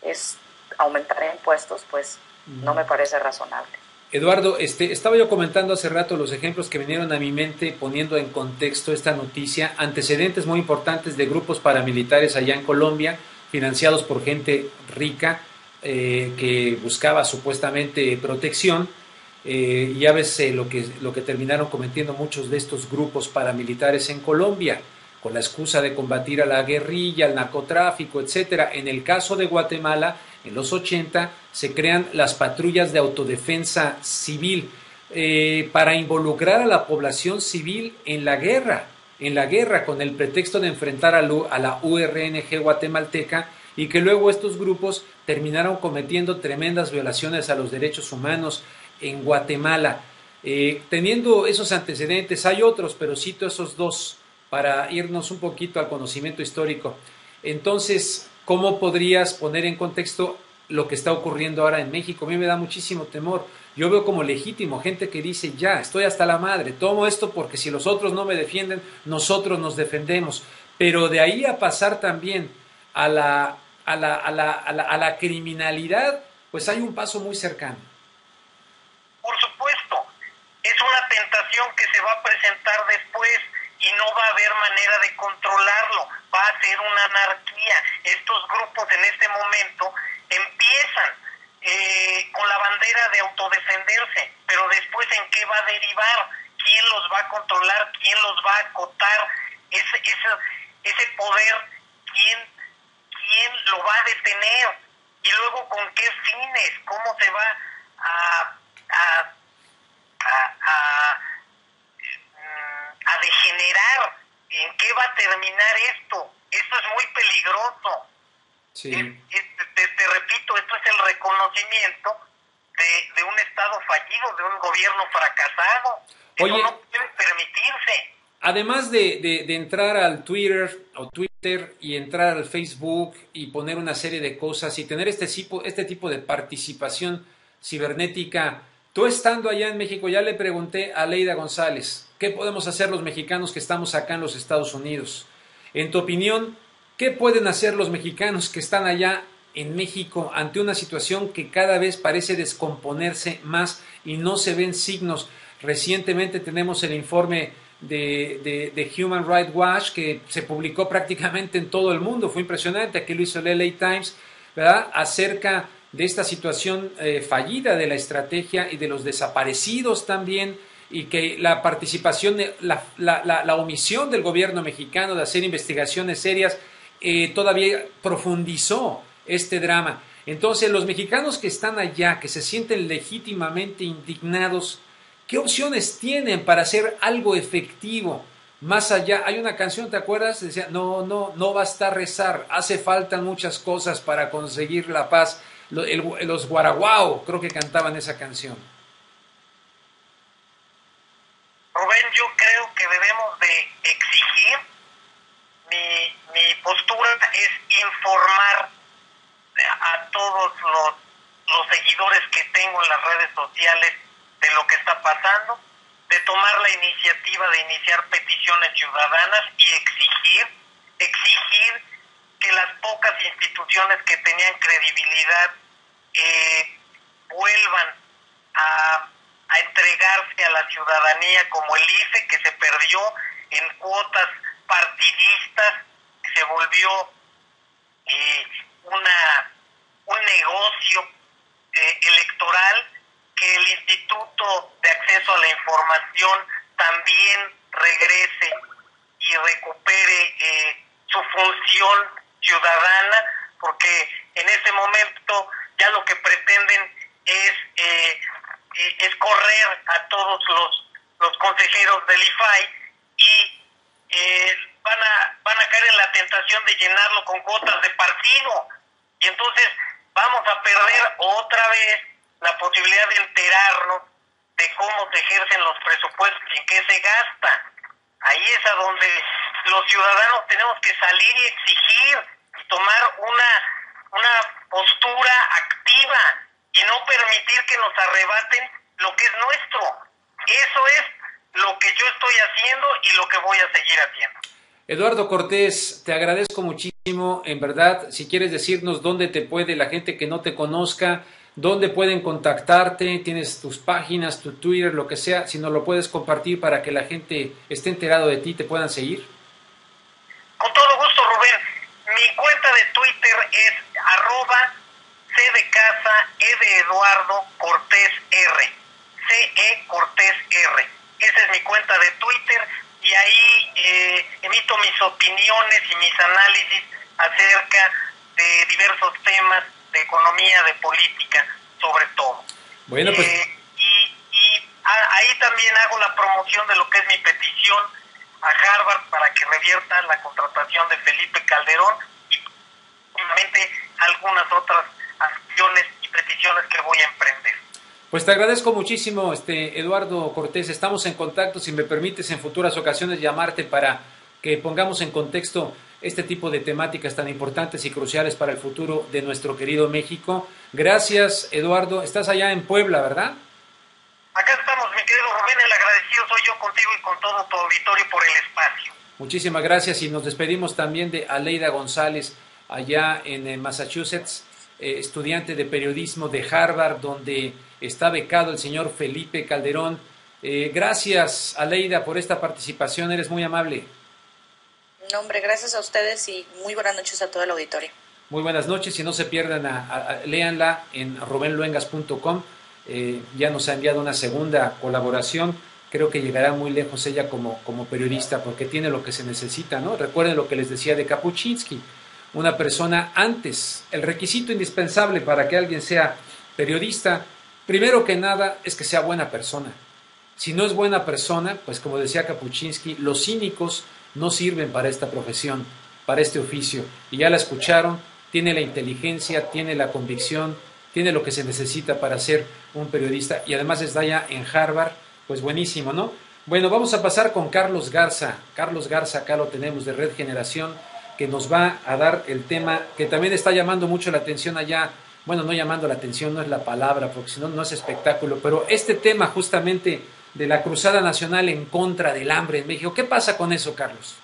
es aumentar impuestos, pues no me parece razonable. Eduardo, estaba yo comentando hace rato los ejemplos que vinieron a mi mente poniendo en contexto esta noticia, antecedentes muy importantes de grupos paramilitares allá en Colombia, financiados por gente rica que buscaba supuestamente protección. Ya ves lo que terminaron cometiendo muchos de estos grupos paramilitares en Colombia, con la excusa de combatir a la guerrilla, al narcotráfico, etcétera. En el caso de Guatemala, en los 80, se crean las patrullas de autodefensa civil para involucrar a la población civil en la guerra, con el pretexto de enfrentar a la URNG guatemalteca, y que luego estos grupos terminaron cometiendo tremendas violaciones a los derechos humanos en Guatemala. Teniendo esos antecedentes, hay otros, pero cito esos dos para irnos un poquito al conocimiento histórico. Entonces, ¿cómo podrías poner en contexto lo que está ocurriendo ahora en México? A mí me da muchísimo temor. Yo veo como legítimo gente que dice, ya, estoy hasta la madre, tomo esto porque si los otros no me defienden, nosotros nos defendemos. Pero de ahí a pasar también a la criminalidad, pues hay un paso muy cercano. Por supuesto, es una tentación que se va a presentar después y no va a haber manera de controlarlo, va a ser una anarquía. Estos grupos en este momento empiezan con la bandera de autodefenderse, pero después ¿en qué va a derivar? ¿Quién los va a controlar? ¿Quién los va a acotar? Ese poder, ¿quién lo va a detener? Y luego ¿con qué fines? ¿Cómo se va a degenerar? ¿En qué va a terminar esto? Esto es muy peligroso. Sí. Te repito, esto es el reconocimiento de un Estado fallido, de un gobierno fracasado. Oye, eso no puede permitirse. Además de entrar al Twitter y entrar al Facebook y poner una serie de cosas y tener este tipo de participación cibernética, tú estando allá en México, ya le pregunté a Leida González, ¿qué podemos hacer los mexicanos que estamos acá en los Estados Unidos? En tu opinión, ¿qué pueden hacer los mexicanos que están allá en México ante una situación que cada vez parece descomponerse más y no se ven signos? Recientemente tenemos el informe de Human Rights Watch que se publicó prácticamente en todo el mundo, fue impresionante, aquí lo hizo el LA Times, ¿verdad?, acerca de esta situación fallida de la estrategia y de los desaparecidos también, y que la participación, la omisión del gobierno mexicano de hacer investigaciones serias todavía profundizó este drama. Entonces, los mexicanos que están allá, que se sienten legítimamente indignados, ¿qué opciones tienen para hacer algo efectivo? Más allá, hay una canción, ¿te acuerdas? Decía, no basta rezar, hace falta muchas cosas para conseguir la paz. Los Guaraguao creo que cantaban esa canción. Rubén, yo creo que debemos de exigir, mi postura es informar a todos los seguidores que tengo en las redes sociales de lo que está pasando, de tomar la iniciativa de iniciar peticiones ciudadanas y exigir que las pocas instituciones que tenían credibilidad vuelvan a entregarse a la ciudadanía, como el IFE, que se perdió en cuotas partidistas, que se volvió un negocio electoral, que el Instituto de Acceso a la Información también regrese y recupere su función ciudadana, porque en ese momento ya lo que pretenden es correr a todos los consejeros del IFAI y van a caer en la tentación de llenarlo con cuotas de partido, y entonces vamos a perder otra vez la posibilidad de enterarnos de cómo se ejercen los presupuestos y en qué se gastan. Ahí es a donde los ciudadanos tenemos que salir y exigir y tomar una postura activa y no permitir que nos arrebaten lo que es nuestro. Eso es lo que yo estoy haciendo y lo que voy a seguir haciendo. Eduardo Cortés, te agradezco muchísimo, en verdad. Si quieres decirnos dónde te puede la gente que no te conozca, ¿Dónde pueden contactarte? ¿Tienes tus páginas, tu Twitter, lo que sea? Si nos lo puedes compartir para que la gente esté enterado de ti, te puedan seguir. Con todo gusto, Rubén. Mi cuenta de Twitter es @C de casa, E de Eduardo, Cortés R. CE Cortés R. Esa es mi cuenta de Twitter y ahí emito mis opiniones y mis análisis acerca de diversos temas de economía, de política, sobre todo. Bueno, pues... ahí también hago la promoción de lo que es mi petición a Harvard para que revierta la contratación de Felipe Calderón y obviamente algunas otras acciones y peticiones que voy a emprender. Pues te agradezco muchísimo, Eduardo Cortés. Estamos en contacto, si me permites en futuras ocasiones llamarte para que pongamos en contexto este tipo de temáticas tan importantes y cruciales para el futuro de nuestro querido México. Gracias, Eduardo. Estás allá en Puebla, ¿verdad? Acá estamos, mi querido Rubén, el agradecido soy yo contigo y con todo tu auditorio por el espacio. Muchísimas gracias y nos despedimos también de Aleida González, allá en Massachusetts, estudiante de periodismo de Harvard, donde está becado el señor Felipe Calderón. Gracias, Aleida, por esta participación, eres muy amable. No, hombre, gracias a ustedes y muy buenas noches a todo el auditorio. Muy buenas noches y no se pierdan, léanla en rubenluengas.com. Ya nos ha enviado una segunda colaboración. Creo que llegará muy lejos ella como periodista porque tiene lo que se necesita, ¿no? Recuerden lo que les decía de Kapuscinski, una persona antes. El requisito indispensable para que alguien sea periodista, primero que nada, es que sea buena persona. Si no es buena persona, pues como decía Kapuscinski, los cínicos no sirven para esta profesión, para este oficio. Y ya la escucharon, tiene la inteligencia, tiene la convicción, tiene lo que se necesita para ser un periodista y además está ya en Harvard, pues buenísimo, ¿no? Bueno, vamos a pasar con Carlos Garza. Carlos Garza, acá lo tenemos de Red Generación, que nos va a dar el tema que también está llamando mucho la atención allá. Bueno, no llamando la atención, no es la palabra, porque si no, no es espectáculo, pero este tema justamente de la Cruzada Nacional en contra del hambre en México. ¿Qué pasa con eso, Carlos?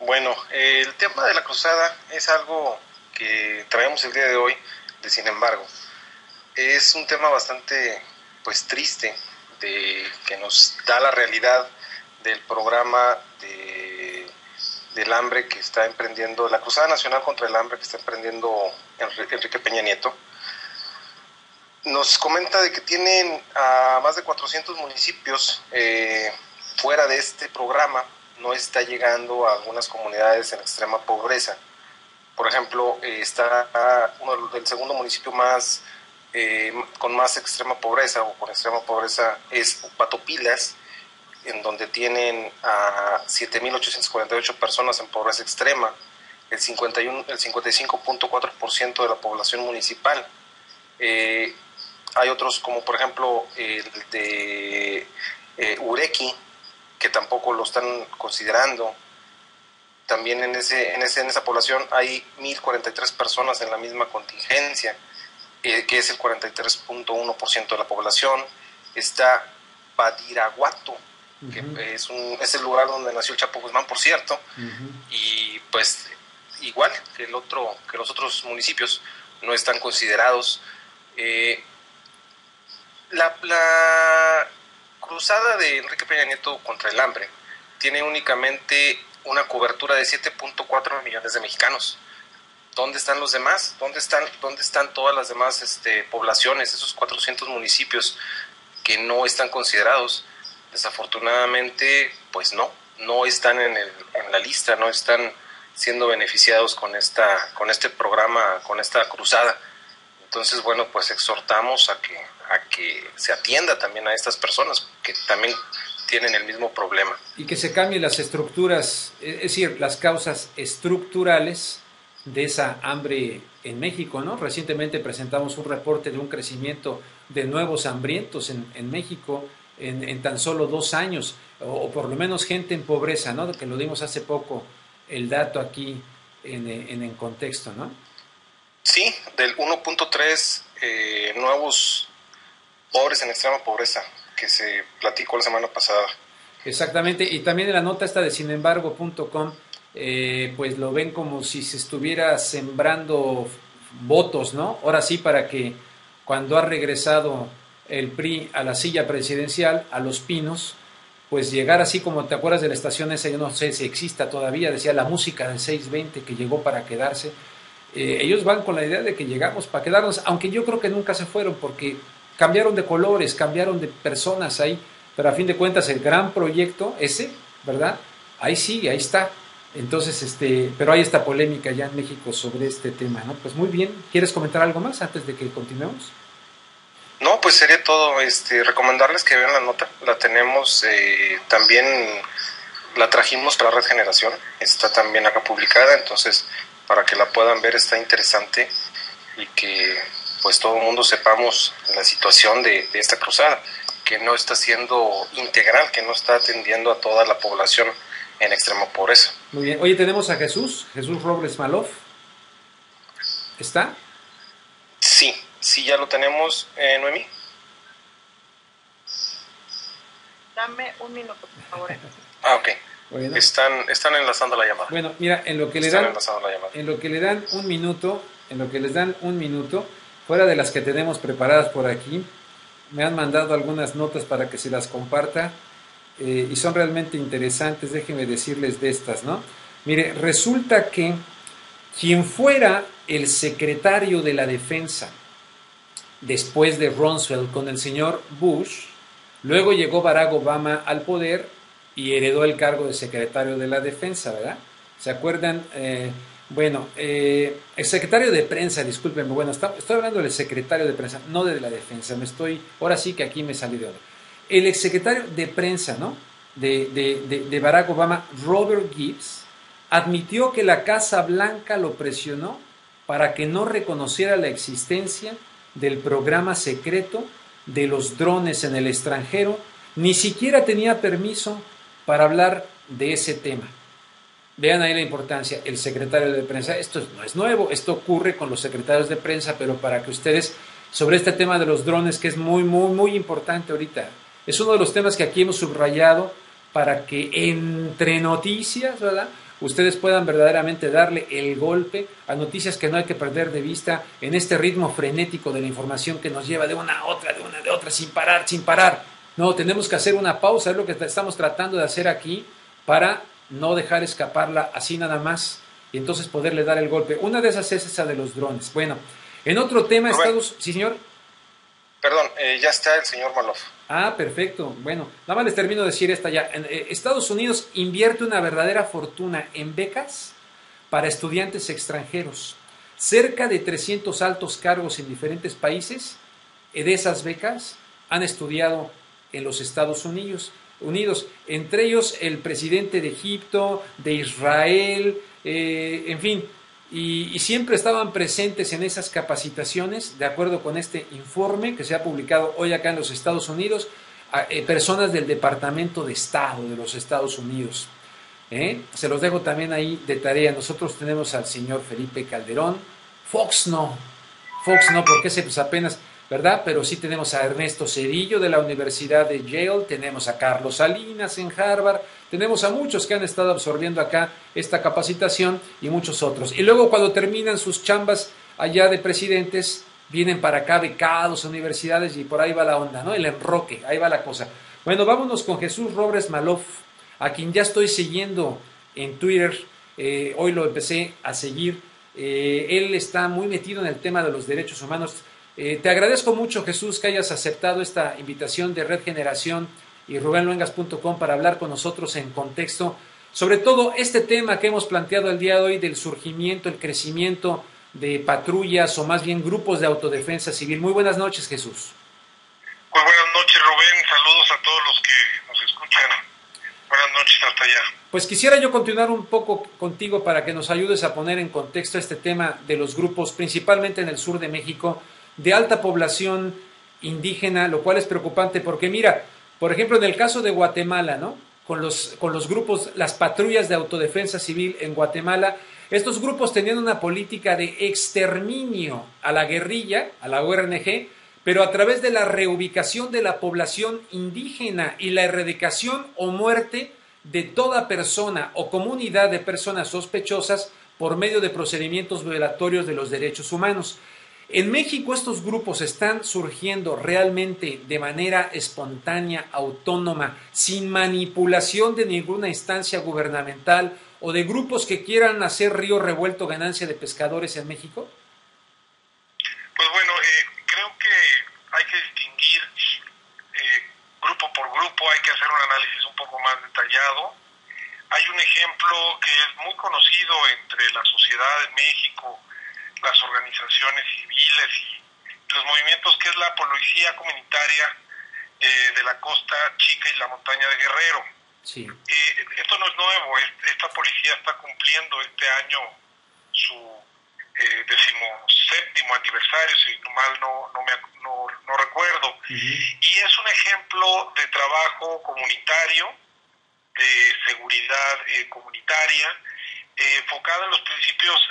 Bueno, el tema de la cruzada es algo que traemos el día de hoy, sin embargo, es un tema bastante pues triste, que nos da la realidad del programa del hambre que está emprendiendo, la Cruzada Nacional contra el Hambre que está emprendiendo Enrique Peña Nieto. Nos comenta de que tienen a más de 400 municipios fuera de este programa, no está llegando a algunas comunidades en extrema pobreza. Por ejemplo, está el segundo municipio más con más extrema pobreza o con extrema pobreza es Patopilas, en donde tienen a 7.848 personas en pobreza extrema, el 55.4% de la población municipal. Hay otros como por ejemplo el de Urequi, que tampoco lo están considerando. También en esa población hay 1.043 personas en la misma contingencia, que es el 43.1% de la población. Está Badiraguato, que es el lugar donde nació el Chapo Guzmán, por cierto, y pues igual que los otros municipios no están considerados. La cruzada de Enrique Peña Nieto contra el hambre tiene únicamente una cobertura de 7.4 millones de mexicanos. ¿Dónde están los demás? ¿Dónde están todas las demás poblaciones, esos 400 municipios que no están considerados? Desafortunadamente, pues no están en la lista, no están siendo beneficiados con este programa, con esta cruzada. Entonces, bueno, pues exhortamos a que se atienda también a estas personas que también tienen el mismo problema. Y que se cambien las estructuras, es decir, las causas estructurales de esa hambre en México, ¿no? Recientemente presentamos un reporte de un crecimiento de nuevos hambrientos en México en tan solo 2 años, o por lo menos gente en pobreza, ¿no? Que lo dimos hace poco, el dato aquí en contexto, ¿no? Sí, del 1.3 nuevos pobres en extrema pobreza que se platicó la semana pasada. Exactamente, y también en la nota esta de sinembargo.com, pues lo ven como si se estuviera sembrando votos, ¿no? Ahora sí, para que cuando ha regresado el PRI a la silla presidencial, a Los Pinos, pues llegar así como te acuerdas de la estación esa, yo no sé si exista todavía, decía la música del 620 que llegó para quedarse. Ellos van con la idea de que llegamos para quedarnos, aunque yo creo que nunca se fueron porque cambiaron de colores, cambiaron de personas ahí, pero a fin de cuentas el gran proyecto ese, ¿verdad? Ahí sigue, ahí está. Entonces, pero hay esta polémica ya en México sobre este tema, ¿no? Pues muy bien, ¿quieres comentar algo más antes de que continuemos? No, pues sería todo. Recomendarles que vean la nota. La tenemos también, la trajimos para Red Generación. Está también acá publicada, entonces para que la puedan ver está interesante y que pues todo el mundo sepamos la situación de esta cruzada, que no está siendo integral, que no está atendiendo a toda la población en extrema pobreza. Muy bien. Oye, tenemos a Jesús Robles Malof. ¿Está? Sí, ya lo tenemos, Noemí. Dame un minuto, por favor. Ok. Bueno. Están enlazando la llamada. Bueno, mira, en lo que les dan un minuto, fuera de las que tenemos preparadas por aquí, me han mandado algunas notas para que se las comparta y son realmente interesantes. Déjenme decirles de estas, ¿no? Mire, resulta que quien fuera el secretario de la Defensa después de Rumsfeld con el señor Bush, luego llegó Barack Obama al poder y heredó el cargo de secretario de la Defensa, ¿verdad? ¿Se acuerdan? El secretario de prensa, discúlpenme, bueno, estoy hablando del secretario de prensa, no de la Defensa, ahora sí que aquí me salí de onda. El exsecretario de prensa, ¿no? De Barack Obama, Robert Gibbs, admitió que la Casa Blanca lo presionó para que no reconociera la existencia del programa secreto de los drones en el extranjero, ni siquiera tenía permiso para hablar de ese tema. Vean ahí la importancia, el secretario de prensa, esto no es nuevo, esto ocurre con los secretarios de prensa, pero para que ustedes, sobre este tema de los drones, que es muy, muy, muy importante ahorita, es uno de los temas que aquí hemos subrayado para que entre noticias, ¿verdad?, ustedes puedan verdaderamente darle el golpe a noticias que no hay que perder de vista en este ritmo frenético de la información que nos lleva de una a otra, de otra, sin parar. No, tenemos que hacer una pausa, es lo que estamos tratando de hacer aquí para no dejar escaparla así nada más y entonces poderle dar el golpe. Una de esas es esa de los drones. Bueno, en otro tema, ¿Sí, señor? Perdón, ya está el señor Malof. Ah, perfecto. Bueno, nada más les termino de decir esta ya. Estados Unidos invierte una verdadera fortuna en becas para estudiantes extranjeros. Cerca de 300 altos cargos en diferentes países de esas becas han estudiado en los Estados Unidos, entre ellos el presidente de Egipto, de Israel, en fin, y siempre estaban presentes en esas capacitaciones, de acuerdo con este informe que se ha publicado hoy acá en los Estados Unidos, personas del Departamento de Estado de los Estados Unidos. Se los dejo también ahí de tarea. Nosotros tenemos al señor Felipe Calderón, Fox no, porque ese pues apenas, ¿verdad? Pero sí tenemos a Ernesto Zedillo de la Universidad de Yale, tenemos a Carlos Salinas en Harvard, tenemos a muchos que han estado absorbiendo acá esta capacitación y muchos otros. Y luego cuando terminan sus chambas allá de presidentes, vienen para acá becados a universidades y por ahí va la onda, ¿no? El enroque, ahí va la cosa. Bueno, vámonos con Jesús Robles Malof, a quien ya estoy siguiendo en Twitter, hoy lo empecé a seguir. Él está muy metido en el tema de los derechos humanos. Te agradezco mucho, Jesús, que hayas aceptado esta invitación de Red Generación y rubenluengas.com para hablar con nosotros en contexto, sobre todo este tema que hemos planteado el día de hoy del surgimiento, el crecimiento de patrullas o más bien grupos de autodefensa civil. Muy buenas noches, Jesús. Pues buenas noches, Rubén. Saludos a todos los que nos escuchan. Buenas noches, hasta allá. Pues quisiera yo continuar un poco contigo para que nos ayudes a poner en contexto este tema de los grupos, principalmente en el sur de México, de alta población indígena, lo cual es preocupante porque mira, por ejemplo, en el caso de Guatemala, ¿no? Con los grupos, las patrullas de autodefensa civil en Guatemala, estos grupos tenían una política de exterminio a la guerrilla, a la ORNG, pero a través de la reubicación de la población indígena y la erradicación o muerte de toda persona o comunidad de personas sospechosas por medio de procedimientos violatorios de los derechos humanos. En México estos grupos están surgiendo realmente de manera espontánea, autónoma, sin manipulación de ninguna instancia gubernamental o de grupos que quieran hacer río revuelto ganancia de pescadores en México. Pues bueno, creo que hay que distinguir grupo por grupo, hay que hacer un análisis un poco más detallado. Hay un ejemplo que es muy conocido entre la sociedad de México, las organizaciones civiles y los movimientos, que es la policía comunitaria de la Costa Chica y la Montaña de Guerrero. Sí. Esto no es nuevo, esta policía está cumpliendo este año su 17º aniversario, si mal no recuerdo. Y es un ejemplo de trabajo comunitario, de seguridad comunitaria, enfocada en los principios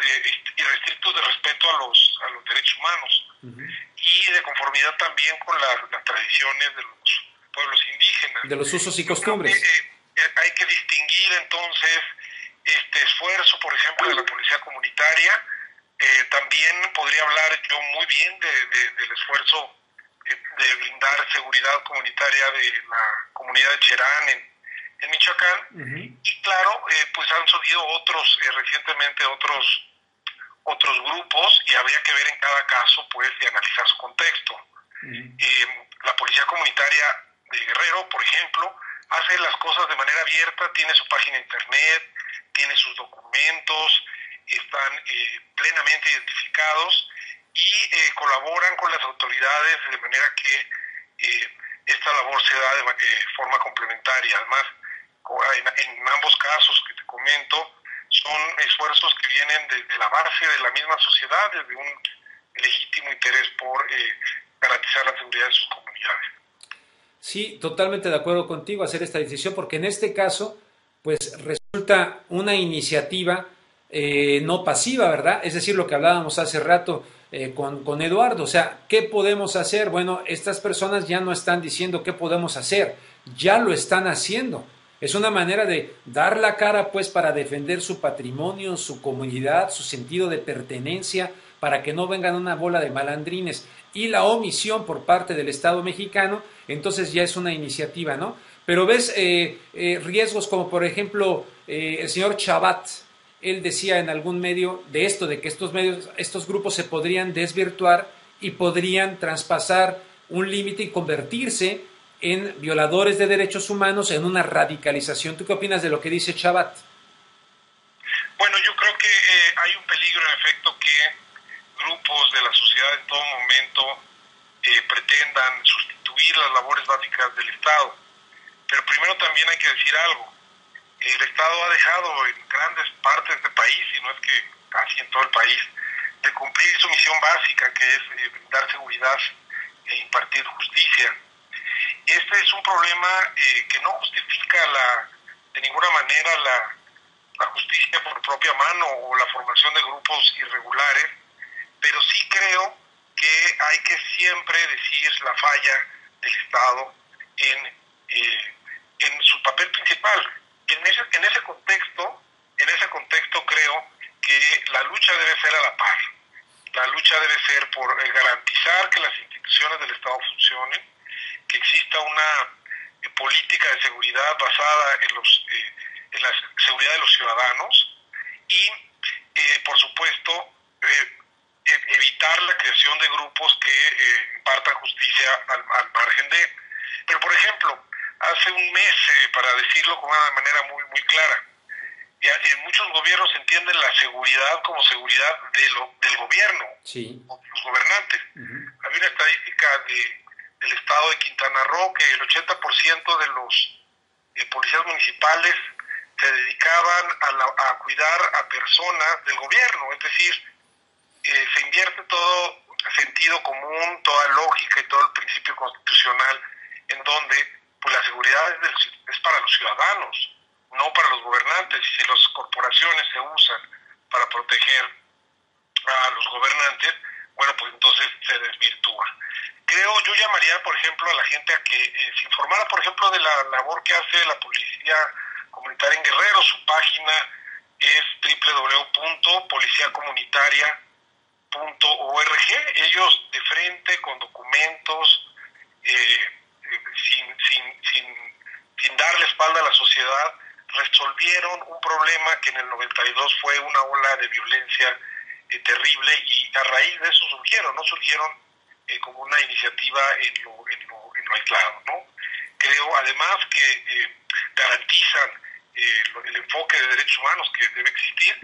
irrestrictos de respeto a los derechos humanos y de conformidad también con las tradiciones de los pueblos indígenas. De los usos y costumbres. Hay que distinguir entonces este esfuerzo, por ejemplo, de la policía comunitaria. También podría hablar yo muy bien del esfuerzo de brindar seguridad comunitaria de la comunidad de Cherán en Michoacán. Y claro, pues han surgido recientemente otros grupos, y habría que ver en cada caso pues y analizar su contexto. La policía comunitaria de Guerrero, por ejemplo, hace las cosas de manera abierta, tiene su página de internet, tiene sus documentos, están plenamente identificados y colaboran con las autoridades de manera que esta labor se da de forma complementaria. Además, en ambos casos que te comento, son esfuerzos que vienen desde la base de la misma sociedad, desde un legítimo interés por garantizar la seguridad de sus comunidades. Sí, totalmente de acuerdo contigo, hacer esta decisión, porque en este caso, pues resulta una iniciativa no pasiva, ¿verdad? Es decir, lo que hablábamos hace rato con Eduardo, o sea, ¿qué podemos hacer? Bueno, estas personas ya no están diciendo qué podemos hacer, ya lo están haciendo. Es una manera de dar la cara, pues, para defender su patrimonio, su comunidad, su sentido de pertenencia, para que no vengan una bola de malandrines. Y la omisión por parte del Estado mexicano, entonces ya es una iniciativa, ¿no? Pero ves riesgos como, por ejemplo, el señor Chabat, él decía en algún medio de esto, de que estos grupos se podrían desvirtuar y podrían traspasar un límite y convertirse en violadores de derechos humanos, en una radicalización. ¿Tú qué opinas de lo que dice Chabat? Bueno, yo creo que hay un peligro, en efecto, que grupos de la sociedad en todo momento pretendan sustituir las labores básicas del Estado. Pero primero también hay que decir algo. El Estado ha dejado en grandes partes del país, y no es que casi en todo el país, de cumplir su misión básica, que es brindar seguridad e impartir justicia. Este es un problema que no justifica de ninguna manera la justicia por propia mano o la formación de grupos irregulares, pero sí creo que hay que siempre decir la falla del Estado en su papel principal. En ese contexto creo que la lucha debe ser a la par. La lucha debe ser por garantizar que las instituciones del Estado funcionen, que exista una política de seguridad basada en la seguridad de los ciudadanos y, por supuesto, evitar la creación de grupos que impartan justicia al margen de. Pero, por ejemplo, hace un mes, para decirlo con una manera muy, muy clara, en muchos gobiernos entienden la seguridad como seguridad del gobierno, sí, o de los gobernantes. Había una estadística del estado de Quintana Roo que el 80% de los policías municipales se dedicaban a cuidar a personas del gobierno, es decir, se invierte todo sentido común, toda lógica y todo el principio constitucional, en donde pues la seguridad es para los ciudadanos, no para los gobernantes. Y si las corporaciones se usan para proteger a los gobernantes, bueno, pues entonces se desvirtúa. Yo llamaría, por ejemplo, a la gente a que se informara, por ejemplo, de la labor que hace la policía comunitaria en Guerrero. Su página es www.policiacomunitaria.org. Ellos de frente, con documentos, sin darle espalda a la sociedad, resolvieron un problema que en el 92 fue una ola de violencia terrible, y a raíz de eso no surgieron como una iniciativa en lo aislado, ¿no? Creo además que garantizan el enfoque de derechos humanos que debe existir,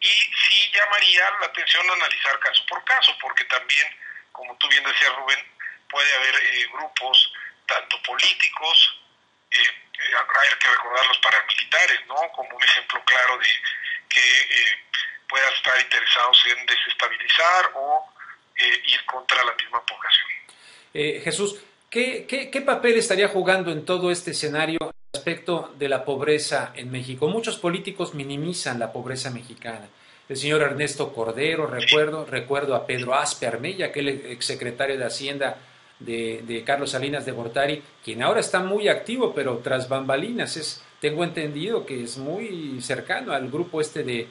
y sí llamaría la atención analizar caso por caso, porque también, como tú bien decías, Rubén, puede haber grupos tanto políticos, hay que recordar los paramilitares, ¿no?, como un ejemplo claro de que puedan estar interesados en desestabilizar o ir contra la misma población. Jesús, ¿qué papel estaría jugando en todo este escenario respecto de la pobreza en México? Muchos políticos minimizan la pobreza mexicana. El señor Ernesto Cordero, recuerdo a Pedro Aspe Armella, aquel exsecretario de Hacienda de Carlos Salinas de Gortari, quien ahora está muy activo, pero tras bambalinas, tengo entendido que es muy cercano al grupo de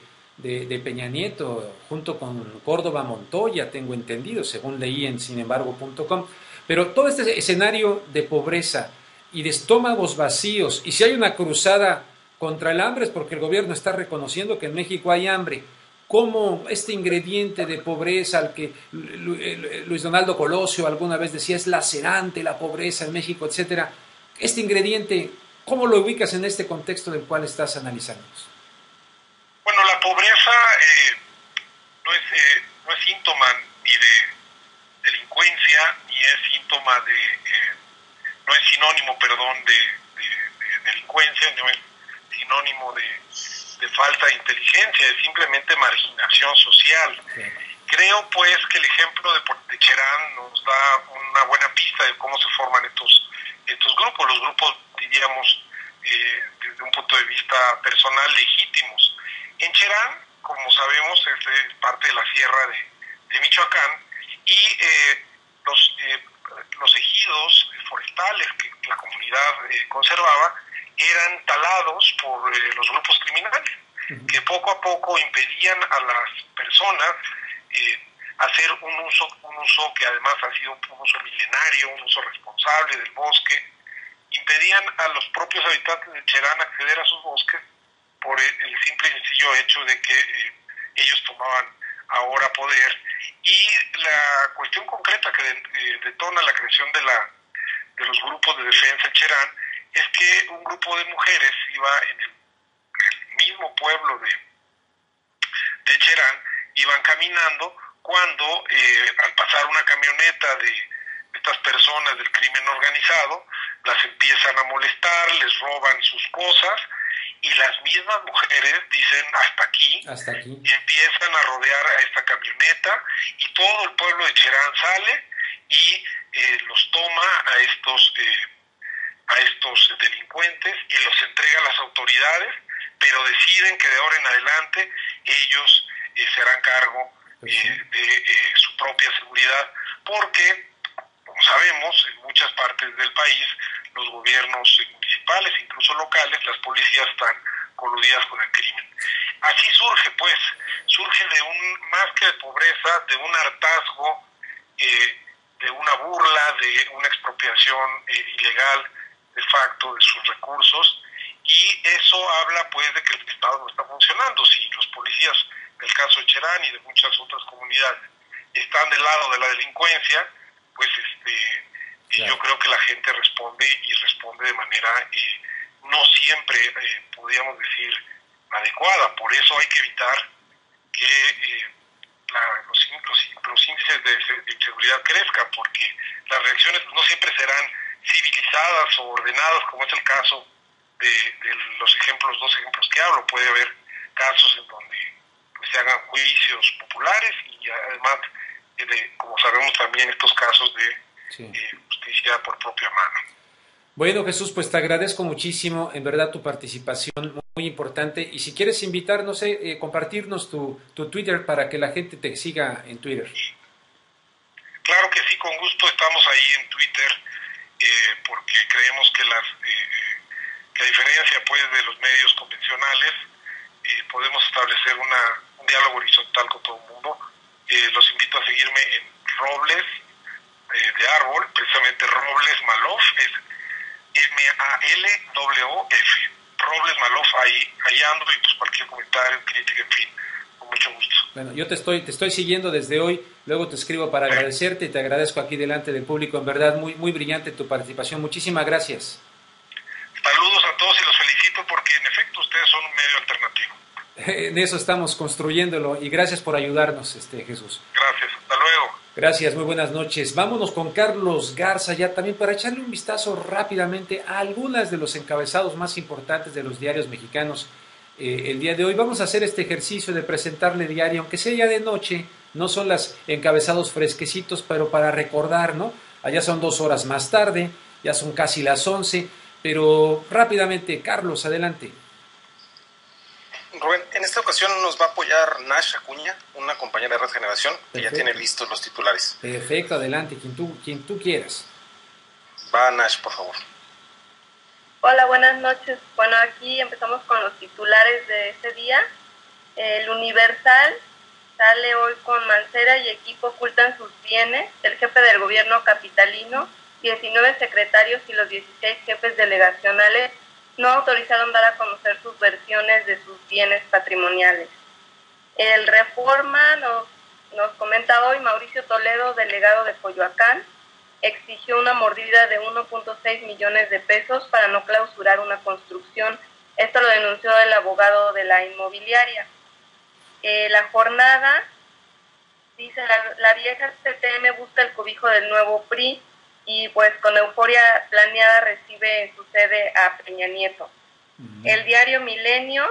Peña Nieto, junto con Córdoba Montoya, tengo entendido, según leí en sinembargo.com. Pero todo este escenario de pobreza y de estómagos vacíos, y si hay una cruzada contra el hambre es porque el gobierno está reconociendo que en México hay hambre. ¿Cómo este ingrediente de pobreza al que Luis Donaldo Colosio alguna vez decía es lacerante la pobreza en México, etcétera? Este ingrediente, ¿cómo lo ubicas en este contexto del cual estás analizando? Bueno, la pobreza no es síntoma ni de delincuencia, ni es síntoma no es sinónimo, de delincuencia, no es sinónimo de falta de inteligencia, es simplemente marginación social. Sí. Creo pues que el ejemplo de Cherán nos da una buena pista de cómo se forman estos grupos, los grupos, diríamos, desde un punto de vista personal, legítimos. En Cherán, como sabemos, es parte de la sierra de Michoacán, y los ejidos forestales que la comunidad conservaba eran talados por los grupos criminales, que poco a poco impedían a las personas hacer un uso que además ha sido un uso milenario, un uso responsable del bosque. Impedían a los propios habitantes de Cherán acceder a sus bosques por el simple y sencillo hecho de que ellos tomaban ahora poder. Y la cuestión concreta que detona la creación de los grupos de defensa en Cherán es que un grupo de mujeres iba en el mismo pueblo de Cherán, iban caminando cuando al pasar una camioneta de estas personas del crimen organizado, las empiezan a molestar, les roban sus cosas, y las mismas mujeres dicen hasta aquí, y empiezan a rodear a esta camioneta, y todo el pueblo de Cherán sale y los toma a estos delincuentes y los entrega a las autoridades, pero deciden que de ahora en adelante ellos se harán cargo de su propia seguridad, porque, como sabemos, en muchas partes del país los gobiernos municipales, incluso locales, las policías están coludidas con el crimen. Así surge de más que de pobreza, de un hartazgo, de una burla, de una expropiación ilegal de facto de sus recursos, y eso habla pues de que el Estado no está funcionando. Si los policías, en el caso de Cherán y de muchas otras comunidades, están del lado de la delincuencia, pues yo creo que la gente responde de manera no siempre, podríamos decir, adecuada. Por eso hay que evitar que los índices de inseguridad crezcan, porque las reacciones no siempre serán civilizadas o ordenadas, como es el caso de dos ejemplos que hablo. Puede haber casos en donde pues, se hagan juicios populares, y además, como sabemos también, estos casos de justicia por propia mano. Bueno, Jesús, pues te agradezco muchísimo, en verdad, tu participación, muy importante. Y si quieres invitar, no sé, compartirnos tu Twitter para que la gente te siga en Twitter. Claro que sí, con gusto. Estamos ahí en Twitter, porque creemos que a diferencia pues de los medios convencionales, podemos establecer un diálogo horizontal con todo el mundo. Los invito a seguirme en Robles, de árbol, precisamente Robles Malof, es M-A-L-W-F. Robles Malof, ahí ando, y pues cualquier comentario, crítica, en fin, con mucho gusto. Bueno, yo te estoy siguiendo desde hoy, luego te escribo para agradecerte y te agradezco aquí delante del público, en verdad muy, muy brillante tu participación, muchísimas gracias. Saludos a todos y los felicito porque en efecto ustedes son un medio alternativo. En eso estamos construyéndolo y gracias por ayudarnos, Jesús. Gracias, hasta luego. Gracias, muy buenas noches. Vámonos con Carlos Garza ya también para echarle un vistazo rápidamente a algunas de los encabezados más importantes de los diarios mexicanos. El día de hoy vamos a hacer este ejercicio de presentarle diario, aunque sea ya de noche, no son los encabezados fresquecitos, pero para recordar, ¿no? Allá son 2 horas más tarde, ya son casi las 11, pero rápidamente, Carlos, adelante. Rubén, en esta ocasión nos va a apoyar Nash Acuña, una compañera de Red Generación, que Perfecto. ya tiene listos los titulares. Perfecto, adelante, quien tú quieras. Va Nash, por favor. Hola, buenas noches. Bueno, aquí empezamos con los titulares de este día. El Universal sale hoy con Mancera y equipo ocultan sus bienes. El jefe del gobierno capitalino, 19 secretarios y los 16 jefes delegacionales no autorizaron dar a conocer sus versiones de sus bienes patrimoniales. El Reforma nos comenta hoy Mauricio Toledo, delegado de Coyoacán, exigió una mordida de 1.6 millones de pesos para no clausurar una construcción. Esto lo denunció el abogado de la inmobiliaria. La Jornada dice, la vieja CTM busca el cobijo del nuevo PRI y pues con euforia planeada recibe en su sede a Peña Nieto. El diario Milenio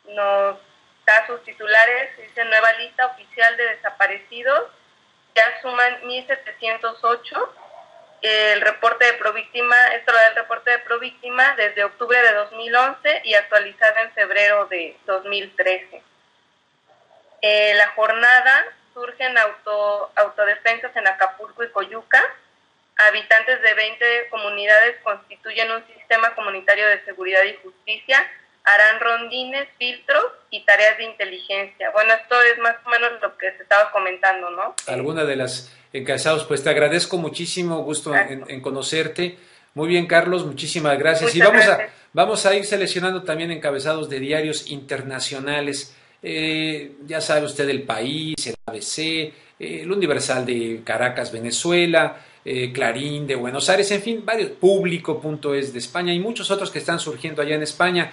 nos da sus titulares, dice nueva lista oficial de desaparecidos, ya suman 1.708. El reporte de Províctima, esto lo da el reporte de Províctima desde octubre de 2011 y actualizado en febrero de 2013. La Jornada, surgen autodefensas en Acapulco y Coyuca. Habitantes de 20 comunidades constituyen un sistema comunitario de seguridad y justicia. Harán rondines, filtros y tareas de inteligencia. Bueno, esto es más o menos lo que se estaba comentando, ¿no? Alguna de las encabezados, pues te agradezco muchísimo, gusto en conocerte. Muy bien, Carlos, muchísimas gracias. Muchas y gracias. Vamos a ir seleccionando también encabezados de diarios internacionales. Ya sabe usted El País, el ABC, el Universal de Caracas, Venezuela, Clarín de Buenos Aires, en fin, varios, Público.es de España y muchos otros que están surgiendo allá en España.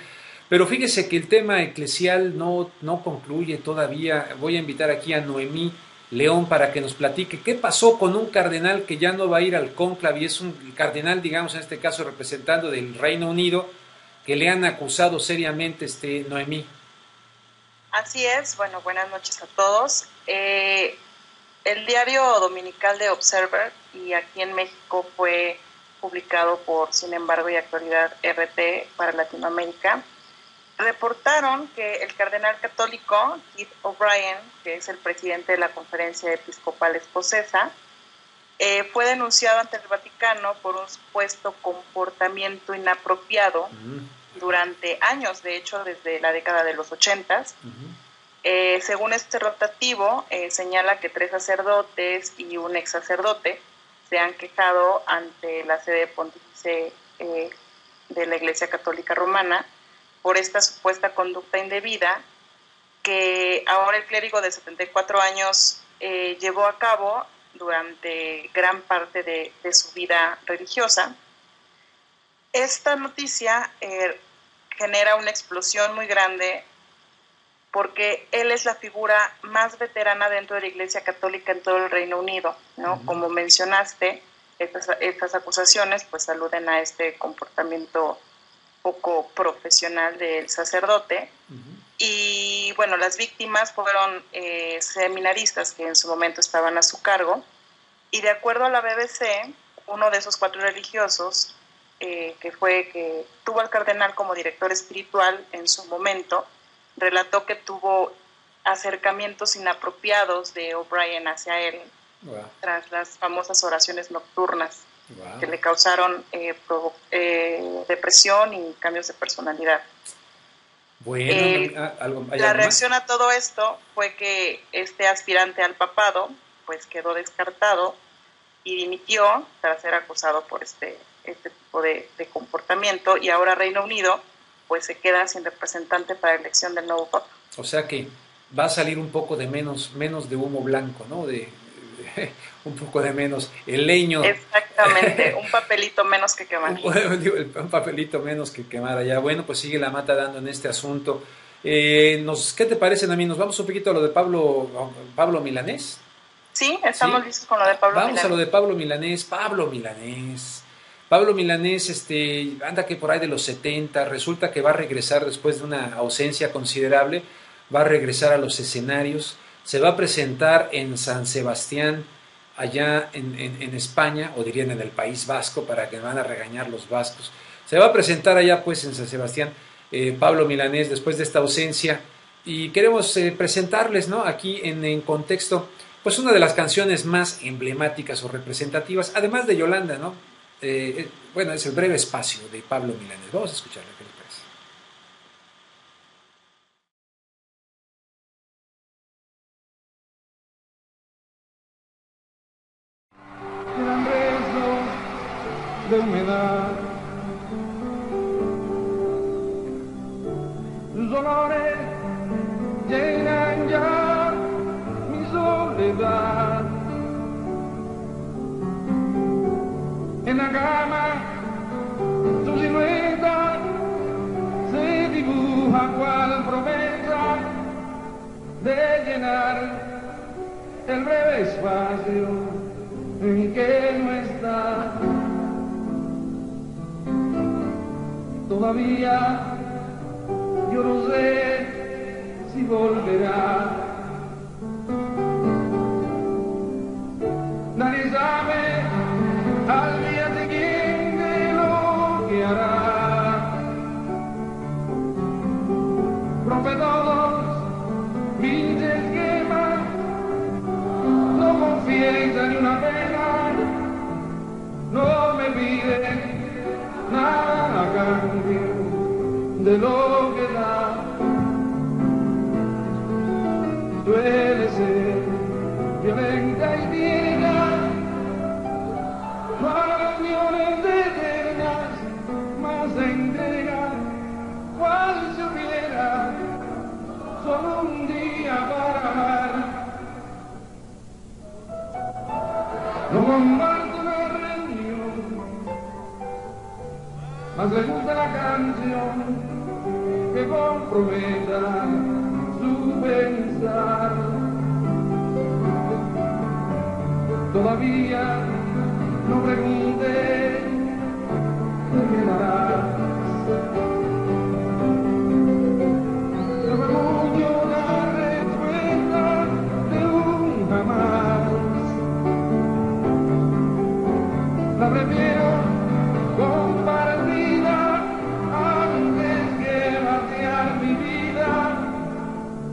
Pero fíjese que el tema eclesial no concluye todavía. Voy a invitar aquí a Noemí León para que nos platique qué pasó con un cardenal que ya no va a ir al cónclave y es un cardenal, digamos, en este caso representando del Reino Unido, que le han acusado seriamente, Noemí. Así es, bueno, buenas noches a todos. El diario dominical de Observer, y aquí en México fue publicado por Sin embargo y Actualidad RT para Latinoamérica, reportaron que el cardenal católico Keith O'Brien, que es el presidente de la Conferencia Episcopal Escocesa, fue denunciado ante el Vaticano por un supuesto comportamiento inapropiado durante años, de hecho desde la década de los 80s. Según este rotativo, señala que 3 sacerdotes y un ex sacerdote se han quejado ante la sede pontífice de la Iglesia Católica Romana por esta supuesta conducta indebida que ahora el clérigo de 74 años llevó a cabo durante gran parte de su vida religiosa. Esta noticia genera una explosión muy grande porque él es la figura más veterana dentro de la Iglesia Católica en todo el Reino Unido, ¿no? Como mencionaste, estas acusaciones pues aluden a este comportamiento poco profesional del sacerdote. Y bueno, las víctimas fueron seminaristas que en su momento estaban a su cargo, y de acuerdo a la BBC, uno de esos 4 religiosos que tuvo al cardenal como director espiritual en su momento, relató que tuvo acercamientos inapropiados de O'Brien hacia él tras las famosas oraciones nocturnas que le causaron depresión y cambios de personalidad. Bueno, la reacción a todo esto fue que este aspirante al papado pues quedó descartado y dimitió tras ser acusado por este tipo de comportamiento, y ahora Reino Unido pues se queda sin representante para la elección del nuevo Papa. O sea que va a salir un poco de menos de humo blanco, ¿no? Un poco de menos el leño. Exactamente, un papelito menos que quemar. Un papelito menos que quemar allá. Bueno, pues sigue la mata dando en este asunto. ¿Qué te parecen a mí? ¿Nos vamos un poquito a lo de Pablo Milanés? Sí, estamos listos con lo de Pablo Milanés. Vamos a lo de Pablo Milanés. Pablo Milanés anda que por ahí de los 70, resulta que va a regresar después de una ausencia considerable, va a regresar a los escenarios, se va a presentar en San Sebastián, allá en España, o dirían en el País Vasco, para que van a regañar los vascos. Se va a presentar allá pues en San Sebastián Pablo Milanés después de esta ausencia, y queremos presentarles, ¿no?, aquí en contexto, pues una de las canciones más emblemáticas o representativas, además de Yolanda, ¿no? Bueno, es El breve espacio de Pablo Milanés. Vamos a escucharla, ¿qué les parece? Eran restos de humedad, sus olores llenan ya mi soledad. En la cama su silueta se dibuja cual promesa de llenar el breve espacio en que no está. Todavía yo no sé si volverá. Nadie sabe al día siguiente lo que hará. Rompe todos mis esquemas, no confiesa ni una pena, no me pide nada a cambio de lo que da. Suele ser violenta y ciega, para uniones eternas, más se entrega, cual si hubiera solo un día para amar. No comparto una reunión, más le gusta la canción que comprometa su pensar. Todavía no pregunte, te quedarás. No me mucho la respuesta de un jamás. La prefiero compartida antes que vaciar mi vida.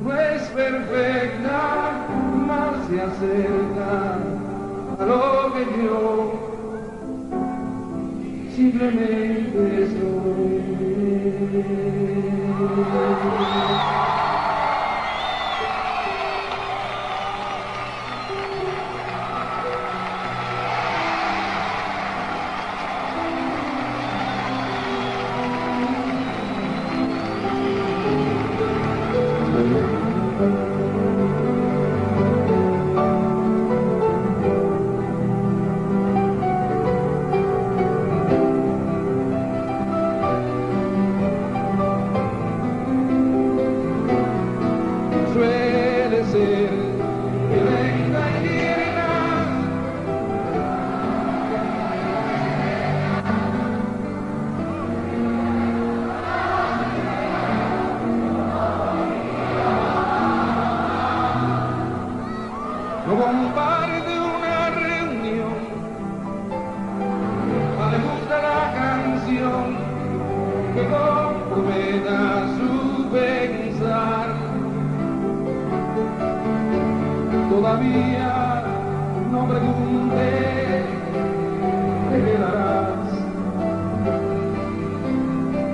No es perfecta, más se acerca a lo que yo simplemente soy. Todavía no pregunte, te quedarás.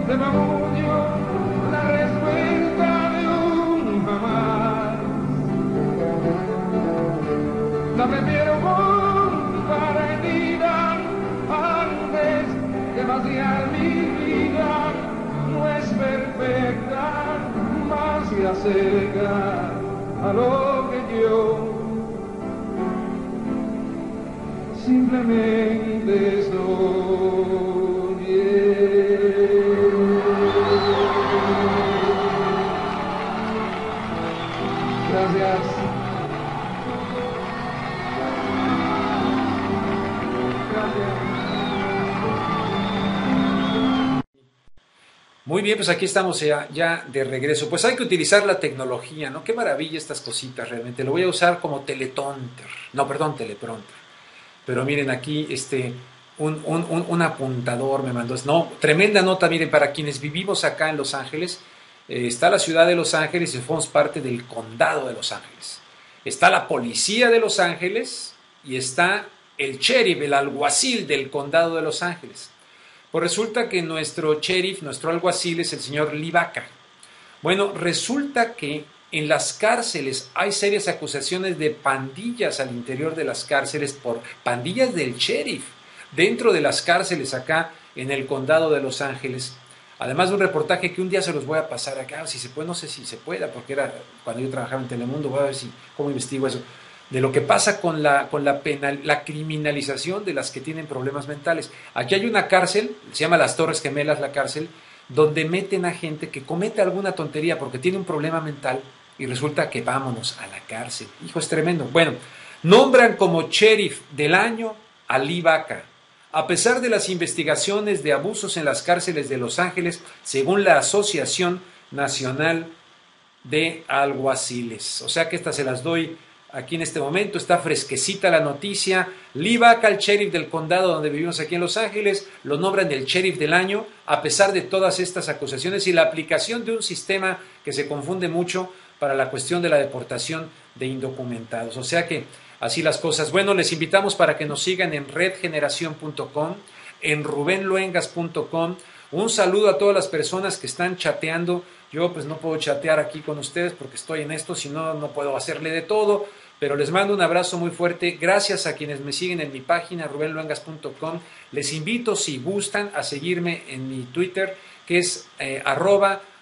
De mamuño la respuesta saciar mi vida no es perfecta, más se acerca a lo que yo simplemente estoy bien. Gracias. Muy bien, pues aquí estamos ya de regreso. Pues hay que utilizar la tecnología, ¿no? Qué maravilla estas cositas realmente. Lo voy a usar como teleprompter. Pero miren aquí, un apuntador me mandó. No, tremenda nota, miren, para quienes vivimos acá en Los Ángeles, está la ciudad de Los Ángeles y somos parte del condado de Los Ángeles. Está la policía de Los Ángeles y está el sheriff, el alguacil del condado de Los Ángeles. Pues resulta que nuestro sheriff, nuestro alguacil es el señor Lee Baca. Bueno, resulta que en las cárceles hay serias acusaciones de pandillas al interior de las cárceles por pandillas del sheriff dentro de las cárceles acá en el condado de Los Ángeles. Además de un reportaje que un día se los voy a pasar acá, si se puede, no sé si se pueda, porque era cuando yo trabajaba en Telemundo, voy a ver cómo investigo eso, de lo que pasa con la criminalización de las que tienen problemas mentales. Aquí hay una cárcel, se llama Las Torres Gemelas la cárcel, donde meten a gente que comete alguna tontería porque tiene un problema mental y resulta que vámonos a la cárcel. Hijo, es tremendo. Bueno, nombran como sheriff del año a Lee Baca. A pesar de las investigaciones de abusos en las cárceles de Los Ángeles, según la Asociación Nacional de Alguaciles. O sea que estas se las doy aquí en este momento, está fresquecita la noticia. Lee Baca, el sheriff del condado donde vivimos aquí en Los Ángeles, lo nombran el sheriff del año, a pesar de todas estas acusaciones y la aplicación de un sistema que se confunde mucho para la cuestión de la deportación de indocumentados. O sea que así las cosas. Bueno, les invitamos para que nos sigan en redgeneración.com, en rubenluengas.com. Un saludo a todas las personas que están chateando. Yo pues no puedo chatear aquí con ustedes porque estoy en esto, si no, no puedo hacerle de todo. Pero les mando un abrazo muy fuerte. Gracias a quienes me siguen en mi página rubenluengas.com. Les invito, si gustan, a seguirme en mi Twitter, que es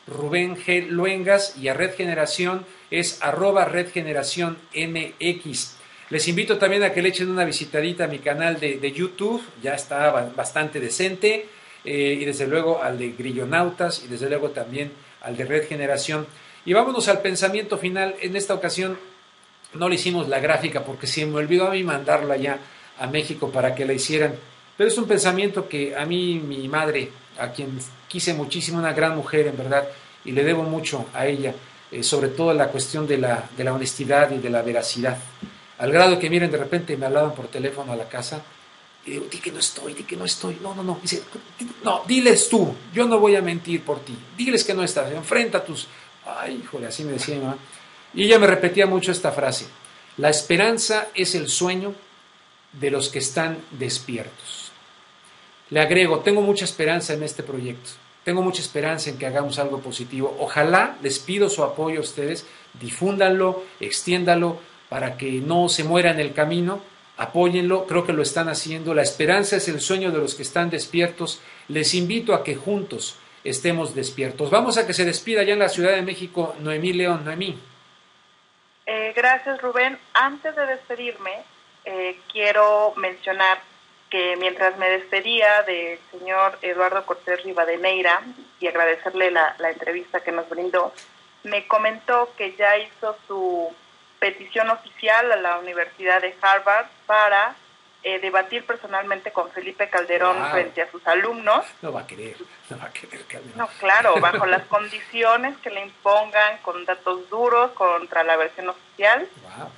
@Rubén G. Luengas, y a Red Generación es @RedGeneraciónMX. Les invito también a que le echen una visitadita a mi canal de YouTube, ya está bastante decente, y desde luego al de Grillonautas, y desde luego también al de Red Generación. Y vámonos al pensamiento final. En esta ocasión no le hicimos la gráfica porque se me olvidó a mí mandarla ya a México para que la hicieran, pero es un pensamiento que a mí, mi madre, a quien quise muchísimo, una gran mujer en verdad, y le debo mucho a ella, sobre todo la cuestión de la honestidad y de la veracidad, al grado que, miren, de repente me hablaban por teléfono a la casa y digo, di que no estoy, no, dice, no, diles tú, yo no voy a mentir por ti, diles que no estás, enfrenta tus, ay, híjole, así me decía mi mamá, y ella me repetía mucho esta frase: la esperanza es el sueño de los que están despiertos. Le agrego, tengo mucha esperanza en este proyecto, tengo mucha esperanza en que hagamos algo positivo. Ojalá, les pido su apoyo a ustedes, difúndanlo, extiéndalo, para que no se muera en el camino, apóyenlo, creo que lo están haciendo. La esperanza es el sueño de los que están despiertos. Les invito a que juntos estemos despiertos. Vamos a que se despida ya en la Ciudad de México Noemí León. Noemí. Gracias, Rubén. Antes de despedirme, quiero mencionar que mientras me despedía del señor Eduardo Cortés Rivadeneira y agradecerle la entrevista que nos brindó, me comentó que ya hizo su petición oficial a la Universidad de Harvard para debatir personalmente con Felipe Calderón frente a sus alumnos. No va a querer Calderón. No, claro, bajo las condiciones que le impongan, con datos duros contra la versión oficial.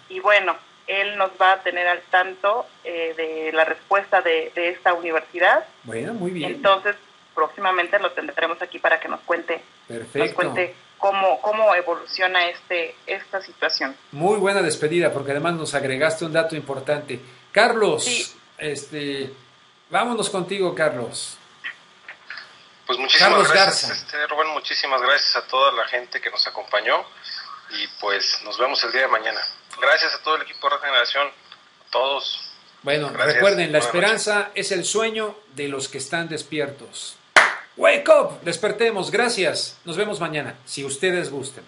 Y bueno, él nos va a tener al tanto de la respuesta de esta universidad. Bueno, muy bien. Entonces, próximamente lo tendremos aquí para que nos cuente. Perfecto. Nos cuente cómo evoluciona esta situación. Muy buena despedida, porque además nos agregaste un dato importante. Carlos, sí. Vámonos contigo, Carlos. Pues muchísimas Carlos gracias, Rubén, muchísimas gracias a toda la gente que nos acompañó y pues nos vemos el día de mañana. Gracias a todo el equipo de Red Generación, a todos, Bueno, Gracias. recuerden, la Buenas esperanza es el sueño de los que están despiertos. Wake up, despertemos, gracias. Nos vemos mañana, si ustedes gusten.